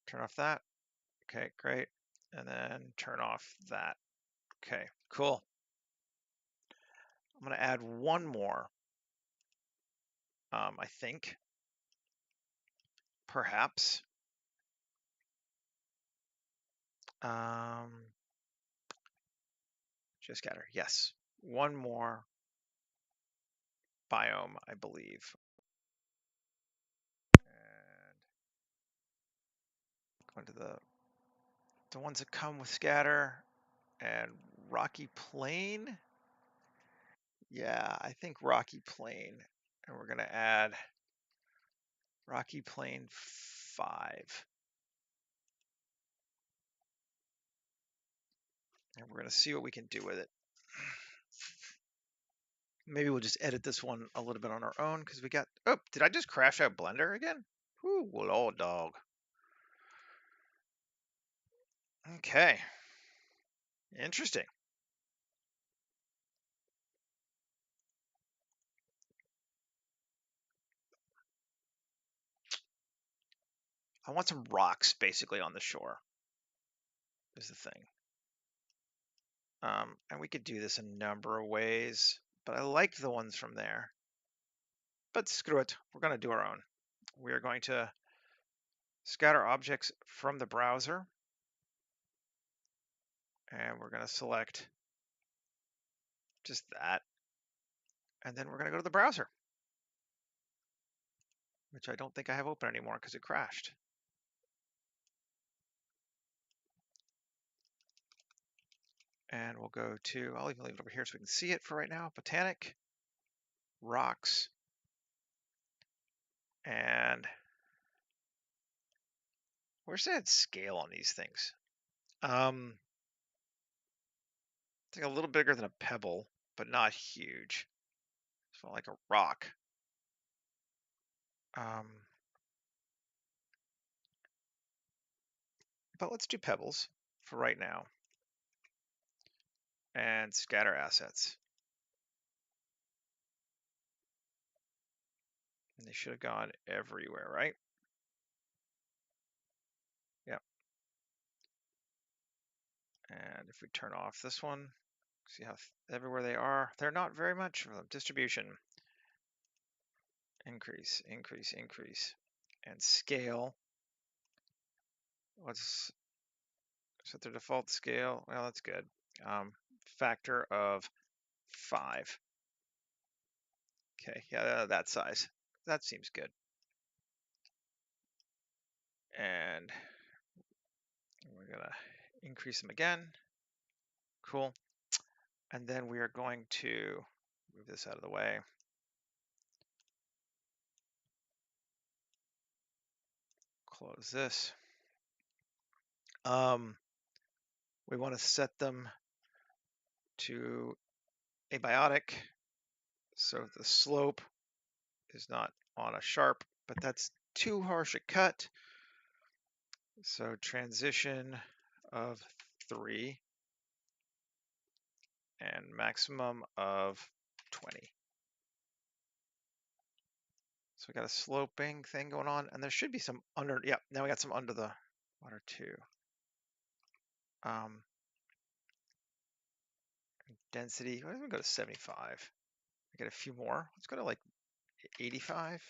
Turn off that. Okay, great. And then turn off that. Okay, cool. I'm going to add one more, I think. Perhaps. Geoscatter, yes. One more biome, I believe. And go into the ones that come with scatter and rocky plain. Yeah, I think rocky plain. And we're gonna add rocky plain 5. And we're gonna see what we can do with it. Maybe we'll just edit this one a little bit on our own because we got, oh, did I just crash out Blender again? Whoo, Lord dog. Okay. Interesting. I want some rocks basically on the shore is the thing. And we could do this a number of ways, but I like the ones from there. But screw it, we're going to do our own. We are going to scatter objects from the browser, and we're going to select just that, and then we're going to go to the browser, which I don't think I have open anymore because it crashed. And we'll go to, I'll even leave it over here so we can see it for right now, Botanic, Rocks, and where's that scale on these things? It's like a little bigger than a pebble, but not huge. It's more like a rock. But let's do pebbles for right now. And scatter assets. And they should have gone everywhere, right? Yep. And if we turn off this one, see how everywhere they are. They're not very much for them. Distribution. Increase, increase, increase. And scale. What's set their default scale? Well, that's good. Factor of 5. Okay, yeah, that size. That seems good. And we're gonna increase them again. Cool. And then we are going to move this out of the way. Close this. We want to set them to abiotic, so the slope is not on a sharp, but that's too harsh a cut. So transition of 3 and maximum of 20. So we got a sloping thing going on, and there should be some under. Yeah, now we got some under the water too. Density. Why don't we go to 75? We get a few more. Let's go to like 85,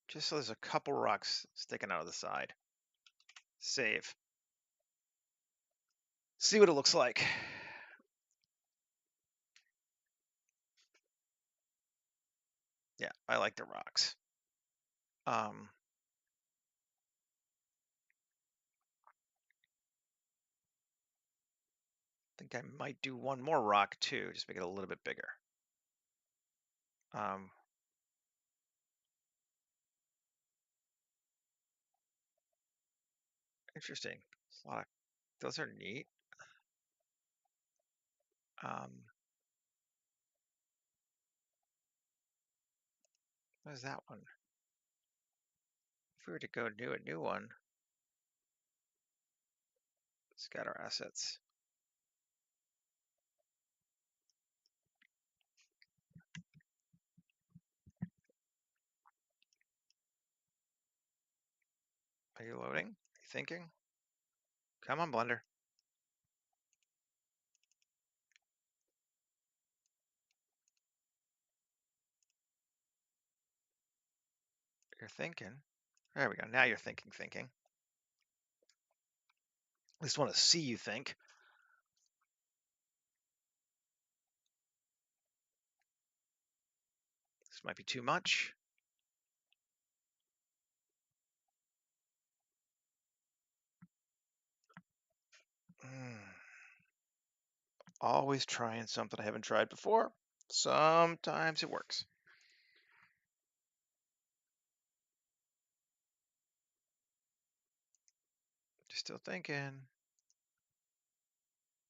just so there's a couple rocks sticking out of the side. Save. See what it looks like. Yeah, I like the rocks. I think I might do one more rock too, just make it a little bit bigger. Interesting. A lot of, those are neat. What is that one? If we were to go do a new one, scatter assets. Are you loading? Are you thinking? Come on, Blender. You're thinking. There we go. Now you're thinking. I just want to see you think. This might be too much. Always trying something I haven't tried before. Sometimes it works. Just still thinking.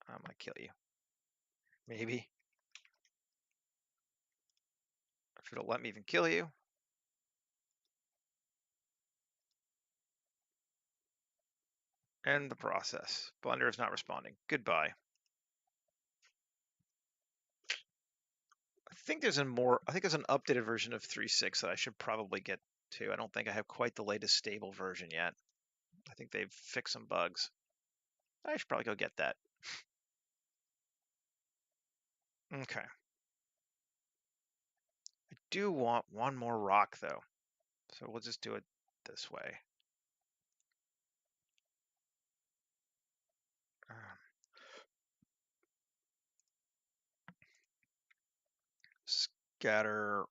I'm gonna kill you. Maybe. If it'll let me even kill you. End the process. Blender is not responding. Goodbye. I think there's an updated version of 3.6 that I should probably get to. I don't think I have quite the latest stable version yet. I think they've fixed some bugs. I should probably go get that. Okay. I do want one more rock though. So we'll just do it this way. Scatter.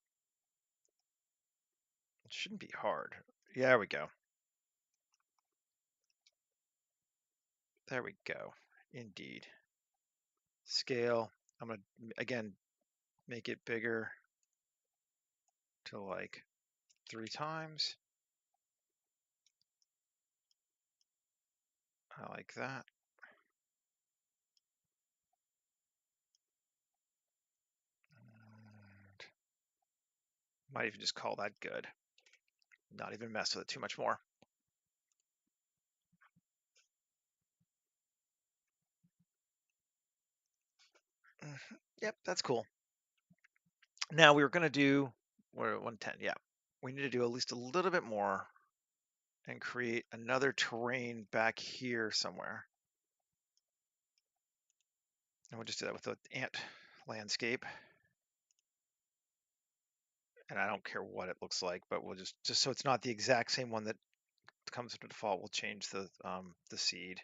It shouldn't be hard. Yeah, there we go. There we go. Indeed. Scale. I'm going to, again, make it bigger to like 3 times. I like that. And might even just call that good. Not even mess with it too much more. Yep, that's cool. Now we were going to do, we're at 110, yeah. We need to do at least a little bit more and create another terrain back here somewhere. And we'll just do that with the ant landscape. And I don't care what it looks like, but we'll just so it's not the exact same one that comes to default, we'll change the seed.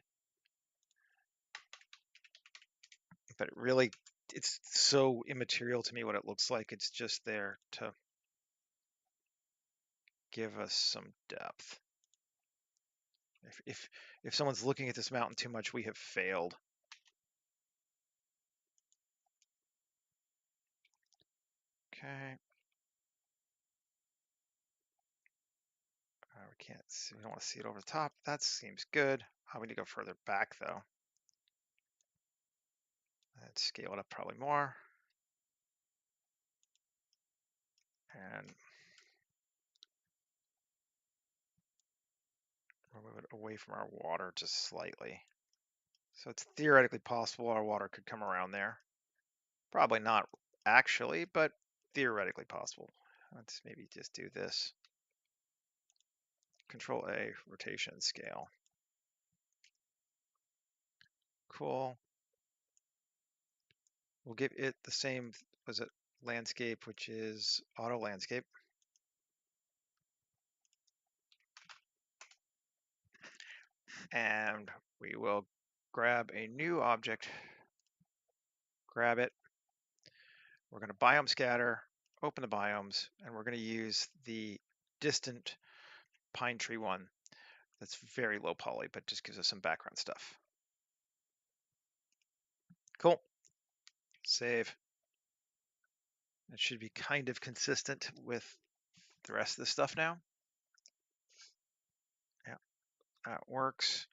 But really, it's so immaterial to me what it looks like. It's just there to give us some depth. If someone's looking at this mountain too much, we have failed. Okay. We can't see, we don't want to see it over the top. That seems good. We need to go further back though. Let's scale it up probably more. And we'll move it away from our water just slightly. So it's theoretically possible our water could come around there. Probably not actually, but theoretically possible. Let's maybe just do this. Control A, rotation scale. Cool. We'll give it the same, was it landscape, which is auto landscape. And we will grab a new object, grab it. We're going to biome scatter, open the biomes, and we're going to use the distant pine tree one. That's very low poly, but just gives us some background stuff. Cool. Save. It should be kind of consistent with the rest of the stuff now. Yeah, that works.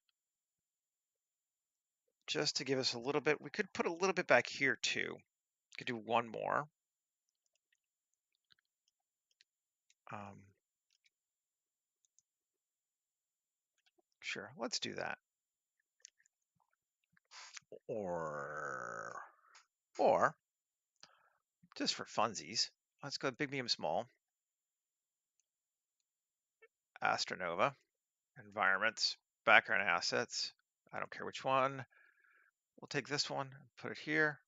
Just to give us a little bit, we could put a little bit back here too. Could do one more. Sure, let's do that. Or just for funsies, let's go big, medium, small. Astronova, environments, background assets. I don't care which one. We'll take this one and put it here.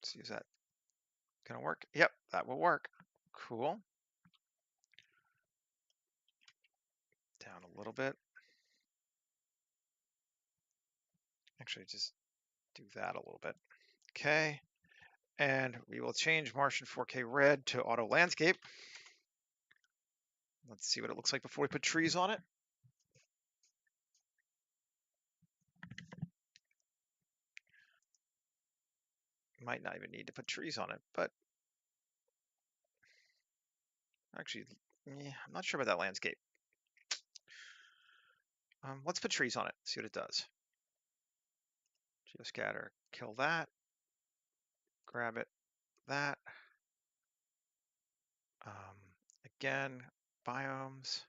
Let's see, is that gonna work? Yep, that will work. Cool. Down a little bit. Actually, just do that a little bit. Okay. And we will change Martian 4K red to auto landscape. Let's see what it looks like before we put trees on it. Might not even need to put trees on it, but actually, yeah, I'm not sure about that landscape. Let's put trees on it, see what it does. Geoscatter, kill that. Grab it, that. Again, biomes.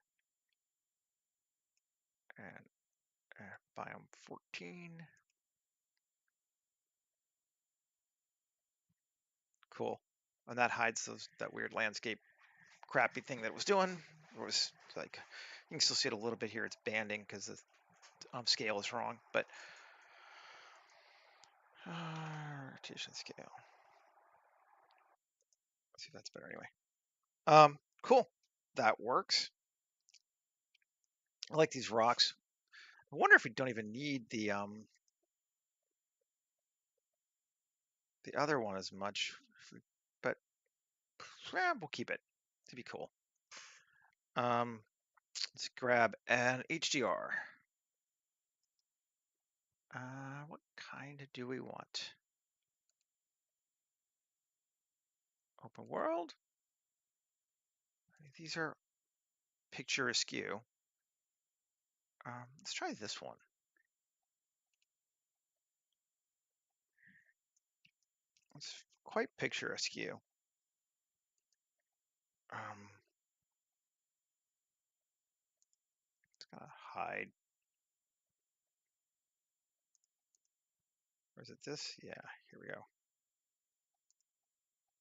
And biome 14. Cool. And that hides that weird landscape crappy thing that it was doing. It was like, you can still see it a little bit here. It's banding because the scale is wrong, but rotation scale. Let's see if that's better anyway. Cool. That works. I like these rocks. I wonder if we don't even need the other one as much, but we'll keep it to be cool. Let's grab an HDR. What kind do we want? Open world. These are picture askew. Let's try this one. It's quite picture askew. It's gonna hide. Or is it this? Yeah, here we go.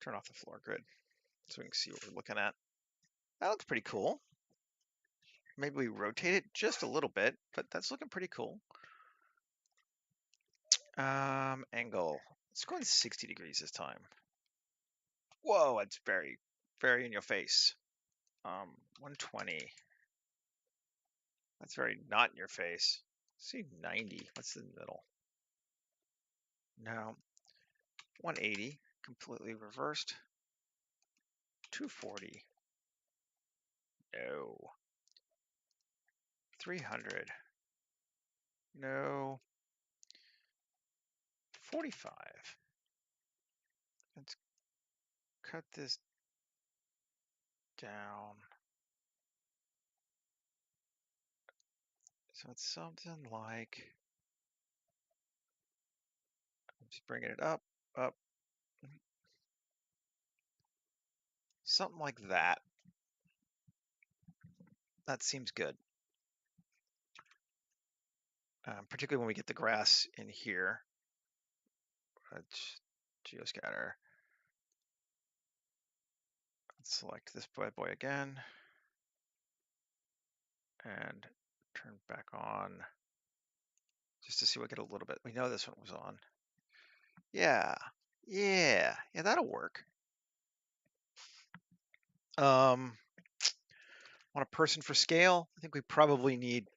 Turn off the floor grid so we can see what we're looking at. That looks pretty cool. Maybe we rotate it just a little bit, but that's looking pretty cool. Angle. Let's go in 60 degrees this time. Whoa, it's very, very in your face. 120. That's very not in your face. See 90. What's in the middle? No. 180. Completely reversed. 240. No. 300. No. 45. Let's cut this down. So it's something like, I'm just bringing it up, up, something like that. That seems good. Particularly when we get the grass in here. Geoscatter. Let's select this bad boy again and turn back on just to see what we get a little bit. We know this one was on. Yeah, that'll work. On a person for scale, I think we probably need,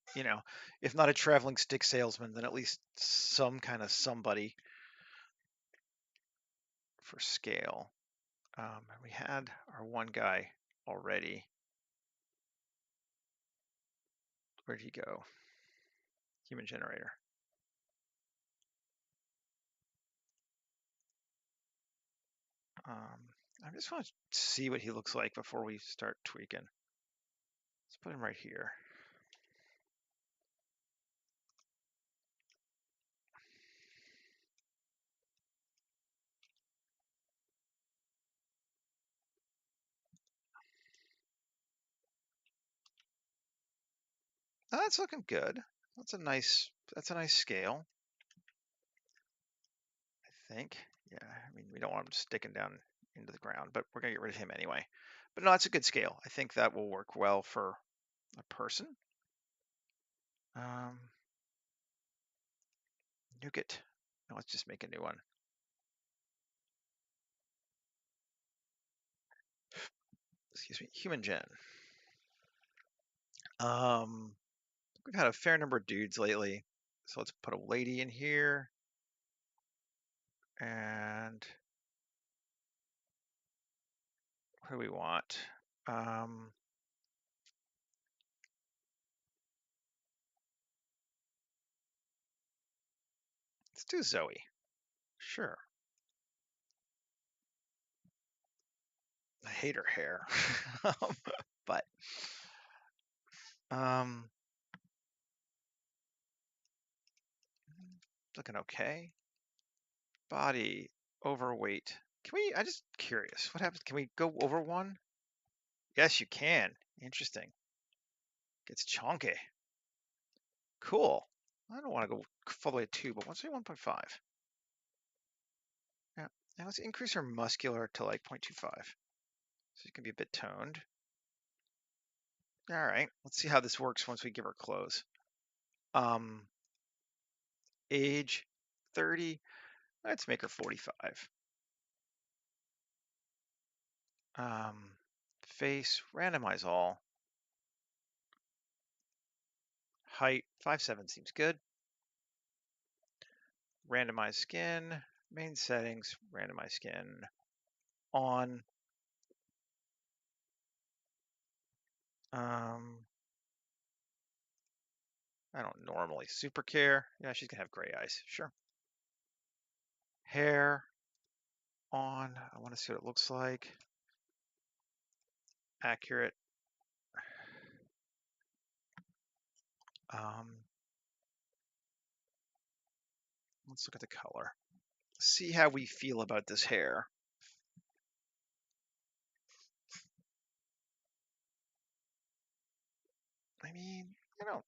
if not a traveling stick salesman, then at least some kind of somebody for scale. We had our one guy already. Where'd he go? Human generator. I just want to see what he looks like before we start tweaking. Let's put him right here. Oh, that's looking good. That's a nice scale, I think. Yeah, I mean, we don't want him sticking down into the ground, but we're gonna get rid of him anyway. But no, it's a good scale. I think that will work well for a person. Nuke it. No, let's just make a new one. Excuse me, human gen. We've had a fair number of dudes lately, so let's put a lady in here. And what do we want? Let's do Zoe. Sure. I hate her hair, but looking okay. Body overweight. Can we? I'm just curious. What happens? Can we go over one? Yes, you can. Interesting. Gets chonky. Cool. I don't want to go all the way to 2, but let's say 1.5. Yeah. Now let's increase her muscular to like 0.25. So it can be a bit toned. All right. Let's see how this works once we give her clothes. Age 30. Let's make her 45. Face, randomize all. Height, 5'7" seems good. Randomize skin, main settings, randomize skin, on. I don't normally super care. Yeah, she's gonna have gray eyes, sure. Hair, on. I want to see what it looks like. Accurate. Let's look at the color. See how we feel about this hair. I mean, I don't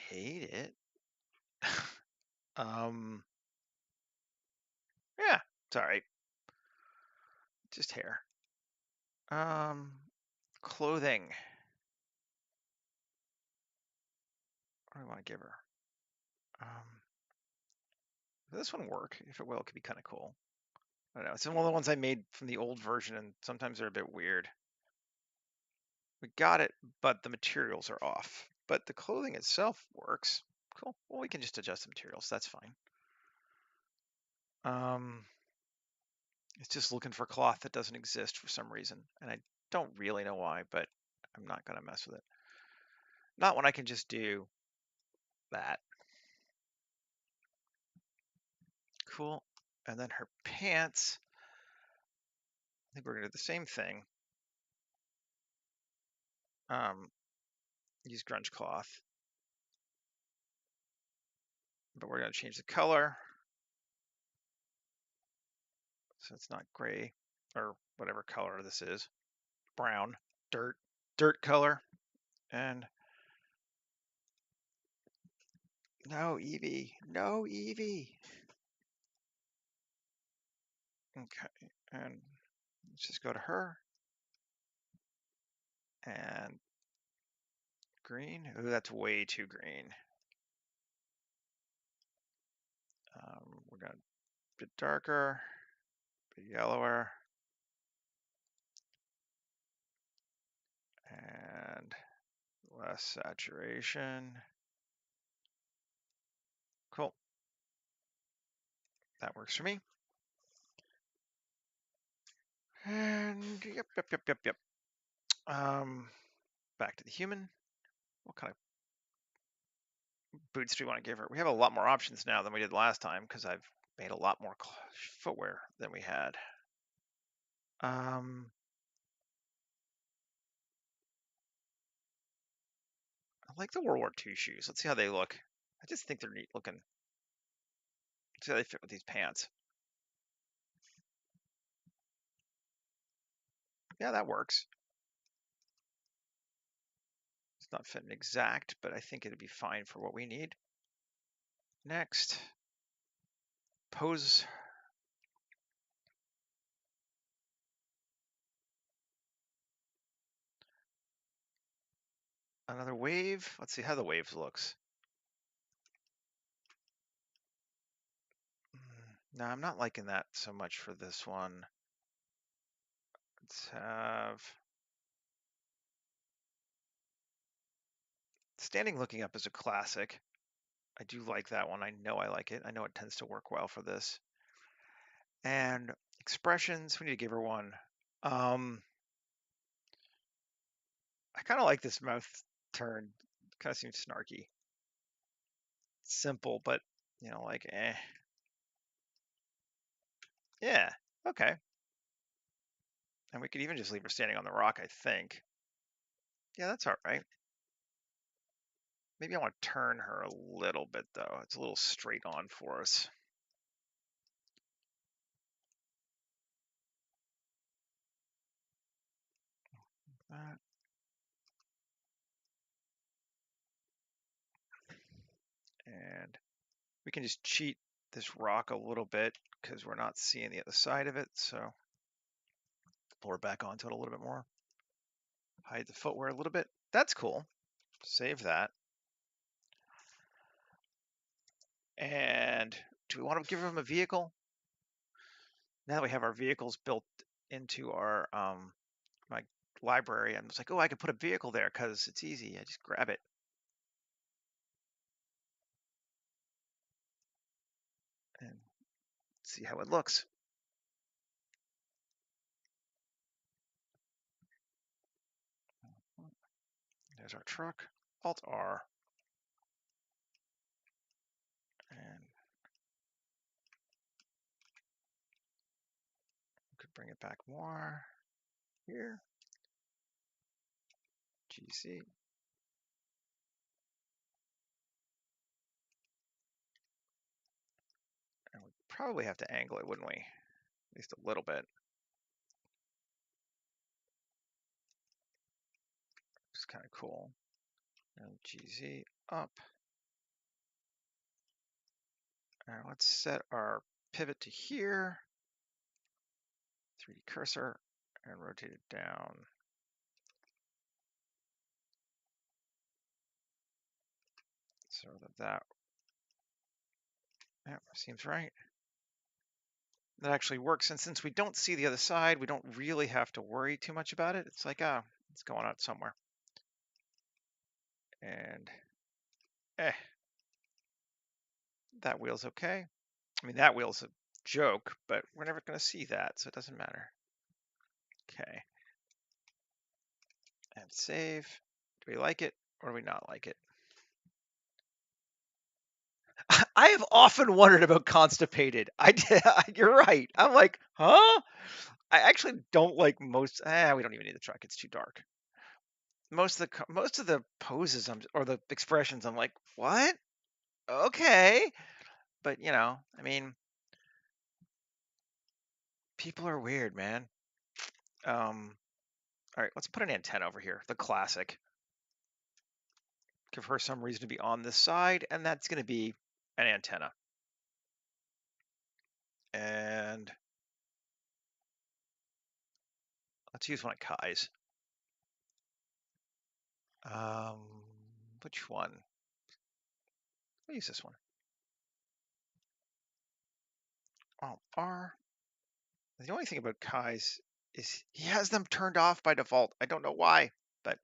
hate it. Yeah, it's all right. Just hair. Clothing. What do I want to give her? Does this one work? If it will, it could be kind of cool. I don't know. It's one of the ones I made from the old version, and sometimes they're a bit weird. We got it, but the materials are off. But the clothing itself works. Cool. Well, we can just adjust the materials. That's fine. It's just looking for cloth that doesn't exist for some reason, and I don't really know why, but I'm not going to mess with it. Not when I can just do that. Cool. And then her pants, I think we're going to do the same thing. Use grunge cloth, but we're going to change the color. So it's not gray or whatever color this is. Brown, dirt color. And no Eevee, no Eevee. Okay, and let's just go to her. And green. Ooh, that's way too green. We're going to bit darker, bit yellower, and less saturation. Cool. That works for me. And yep. Back to the human. What kind of boots do we want to give her? We have a lot more options now than we did last time because I've made a lot more footwear than we had. I like the World War II shoes. Let's see how they look. I just think they're neat looking. Let's see how they fit with these pants. Yeah, that works. It's not fitting exact, but I think it'd be fine for what we need. Next, pose. Another wave. Let's see how the waves looks. No, I'm not liking that so much for this one. Let's have standing looking up is a classic. I do like that one. I know I like it. I know it tends to work well for this. And expressions, we need to give her one. I kind of like this mouth turn. Kind of seems snarky. Simple, but like eh. Yeah, okay. And we could even just leave her standing on the rock, I think. Yeah, that's all right. Maybe I want to turn her a little bit, though. It's a little straight on for us. That. And we can just cheat this rock a little bit because we're not seeing the other side of it. So pull her back onto it a little bit more. Hide the footwear a little bit. That's cool. Save that. And do we want to give them a vehicle? Now that we have our vehicles built into our my library, I'm just like, oh, I can put a vehicle there because it's easy. I just grab it. And see how it looks. There's our truck. Alt R. And we could bring it back more here. GC. And we'd probably have to angle it, wouldn't we? At least a little bit. It's kind of cool. And GZ up. And let's set our pivot to here. 3D cursor and rotate it down. So that seems right. that actually works. And since we don't see the other side, we don't really have to worry too much about it. It's like, ah, it's going out somewhere. And that wheel's okay. I mean, that wheel's a joke, but we're never going to see that, so it doesn't matter. Okay. And save. Do we like it or do we not like it? I have often wondered about constipated. You're right. I'm like, huh? I actually don't like most. We don't even need the truck. It's too dark. Most of the poses or the expressions, I'm like, what? Okay, but I mean, people are weird, man. All right, let's put an antenna over here. The classic. Give her some reason to be on this side, and that's going to be an antenna. And let's use one of Kai's. Which one? I'll use this one. Oh, R. The only thing about Kai's is he has them turned off by default. I don't know why, but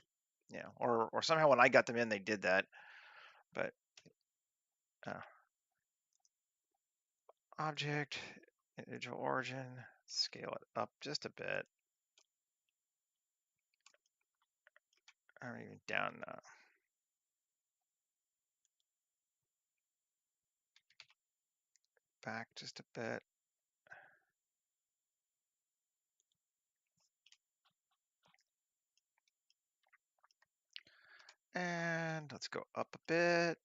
or somehow when I got them in, they did that. But object, individual origin, scale it up just a bit. Or even down. Back just a bit. And let's go up a bit.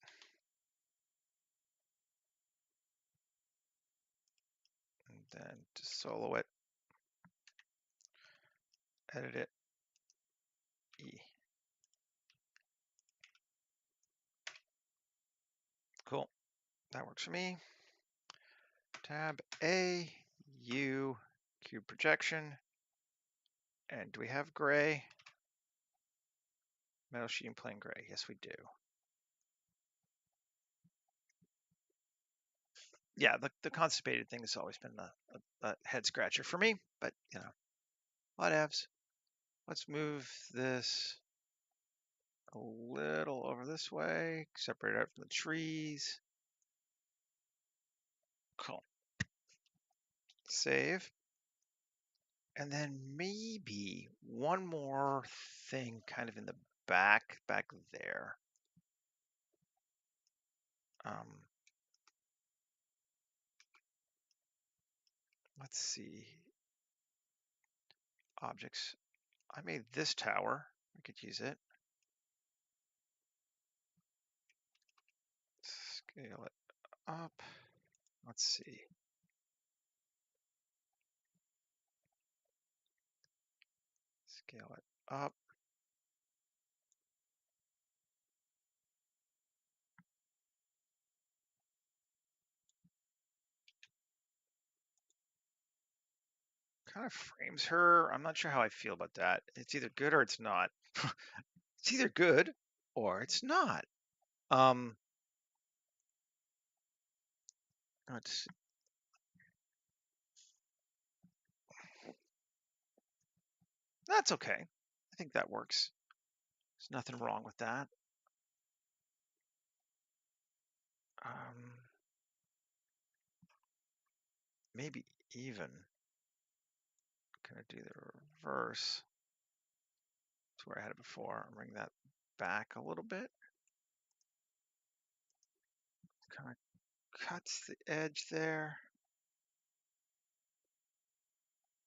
And then just solo it. Edit it. E. Cool. That works for me. Tab A, U, cube projection. And do we have gray? Metal sheet and plain gray. Yes, we do. Yeah, the constipated thing has always been a head scratcher for me, but whatevs. Let's move this a little over this way, separate it out from the trees. Cool. Save. And then maybe one more thing kind of in the back there. Let's see. Objects. I made this tower. We could use it. Scale it up. Let's see. Scale it up. Kind of frames her. I'm not sure how I feel about that. It's either good or it's not. It's either good or it's not. Let's see. That's okay. I think that works. There's nothing wrong with that. Maybe even gonna do the reverse to where I had it before. I'll bring that back a little bit. Kind of cuts the edge there.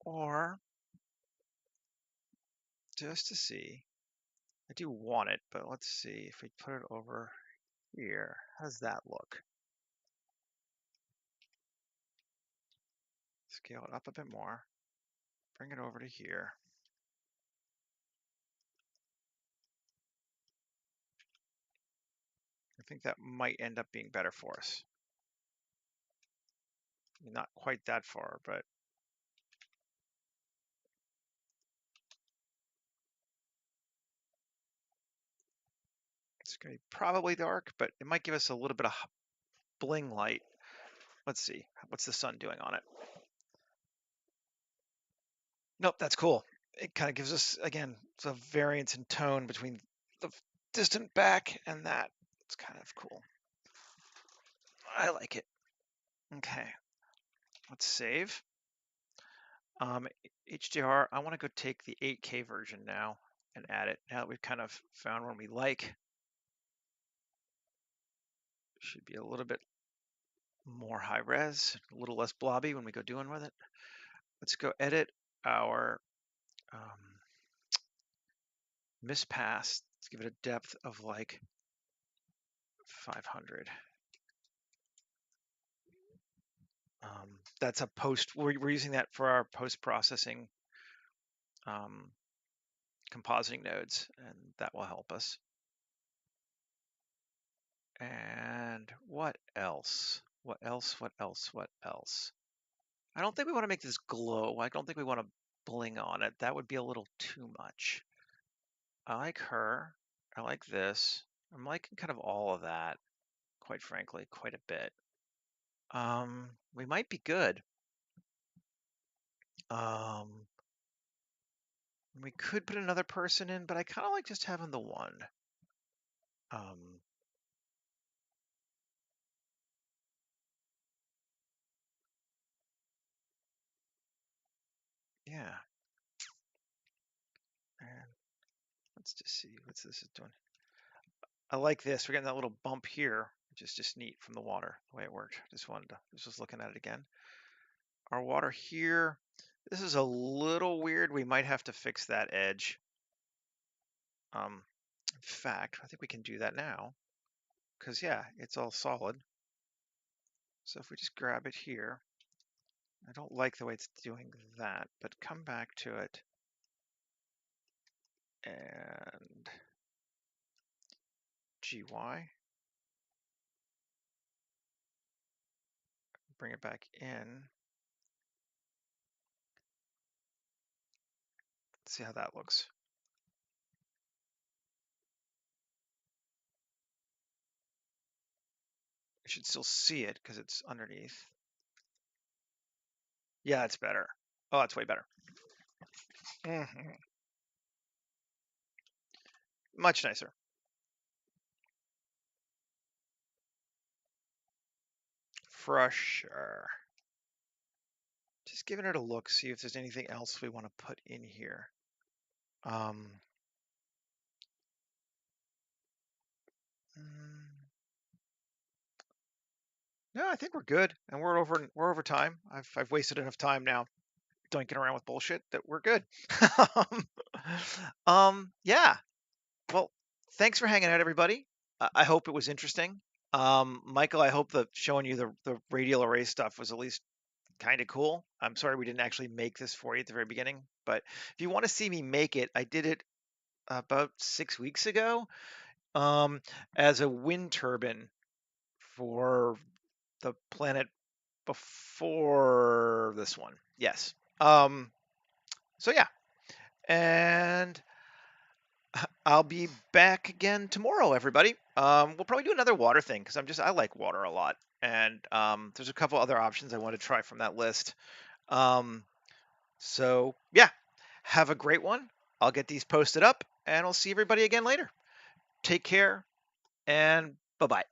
Or just to see, I do want it, but let's see if we put it over here. How does that look? Scale it up a bit more. Bring it over to here. I think that might end up being better for us. Not quite that far, but it's going to be probably dark, but it might give us a little bit of bling light. Let's see. What's the sun doing on it? Nope, that's cool. It kind of gives us, again, it's a variance in tone between the distant back and that. It's kind of cool. I like it. Okay, let's save. HDR, I want to go take the 8K version now and add it. Now that we've kind of found one we like, should be a little bit more high res, a little less blobby when we go doing with it. Let's go edit our mispass. Let's give it a depth of like 500. That's a post. We're using that for our post-processing compositing nodes, and that will help us. And what else? What else? What else? What else? I don't think we want to make this glow. I don't think we want to bling on it. That would be a little too much. I like her. I like this. I'm liking kind of all of that, quite frankly, quite a bit. We might be good. We could put another person in, but I kind of like just having the one. Yeah. And let's just see what this is doing. I like this. We're getting that little bump here, which is just neat from the water, the way it worked. Just looking at it again. Our water here, this is a little weird. We might have to fix that edge. In fact, I think we can do that now because yeah, it's all solid. So if we just grab it here, I don't like the way it's doing that, but come back to it and GY, bring it back in. Let's see how that looks. You should still see it because it's underneath. Yeah, it's better. Oh, it's way better. Much nicer. For sure. Just giving it a look, see if there's anything else we want to put in here. No, I think we're good, and we're over time. I've wasted enough time now doinking around with bullshit that we're good. Yeah. Well, thanks for hanging out, everybody. I hope it was interesting. Michael, I hope that showing you the radial array stuff was at least kind of cool. I'm sorry we didn't actually make this for you at the very beginning, but if you want to see me make it, I did it about 6 weeks ago as a wind turbine for the planet before this one. Yes. So yeah, and I'll be back again tomorrow, everybody. We'll probably do another water thing because I like water a lot, and there's a couple other options I want to try from that list. So yeah, have a great one. I'll get these posted up, and I'll see everybody again later. Take care, and bye bye.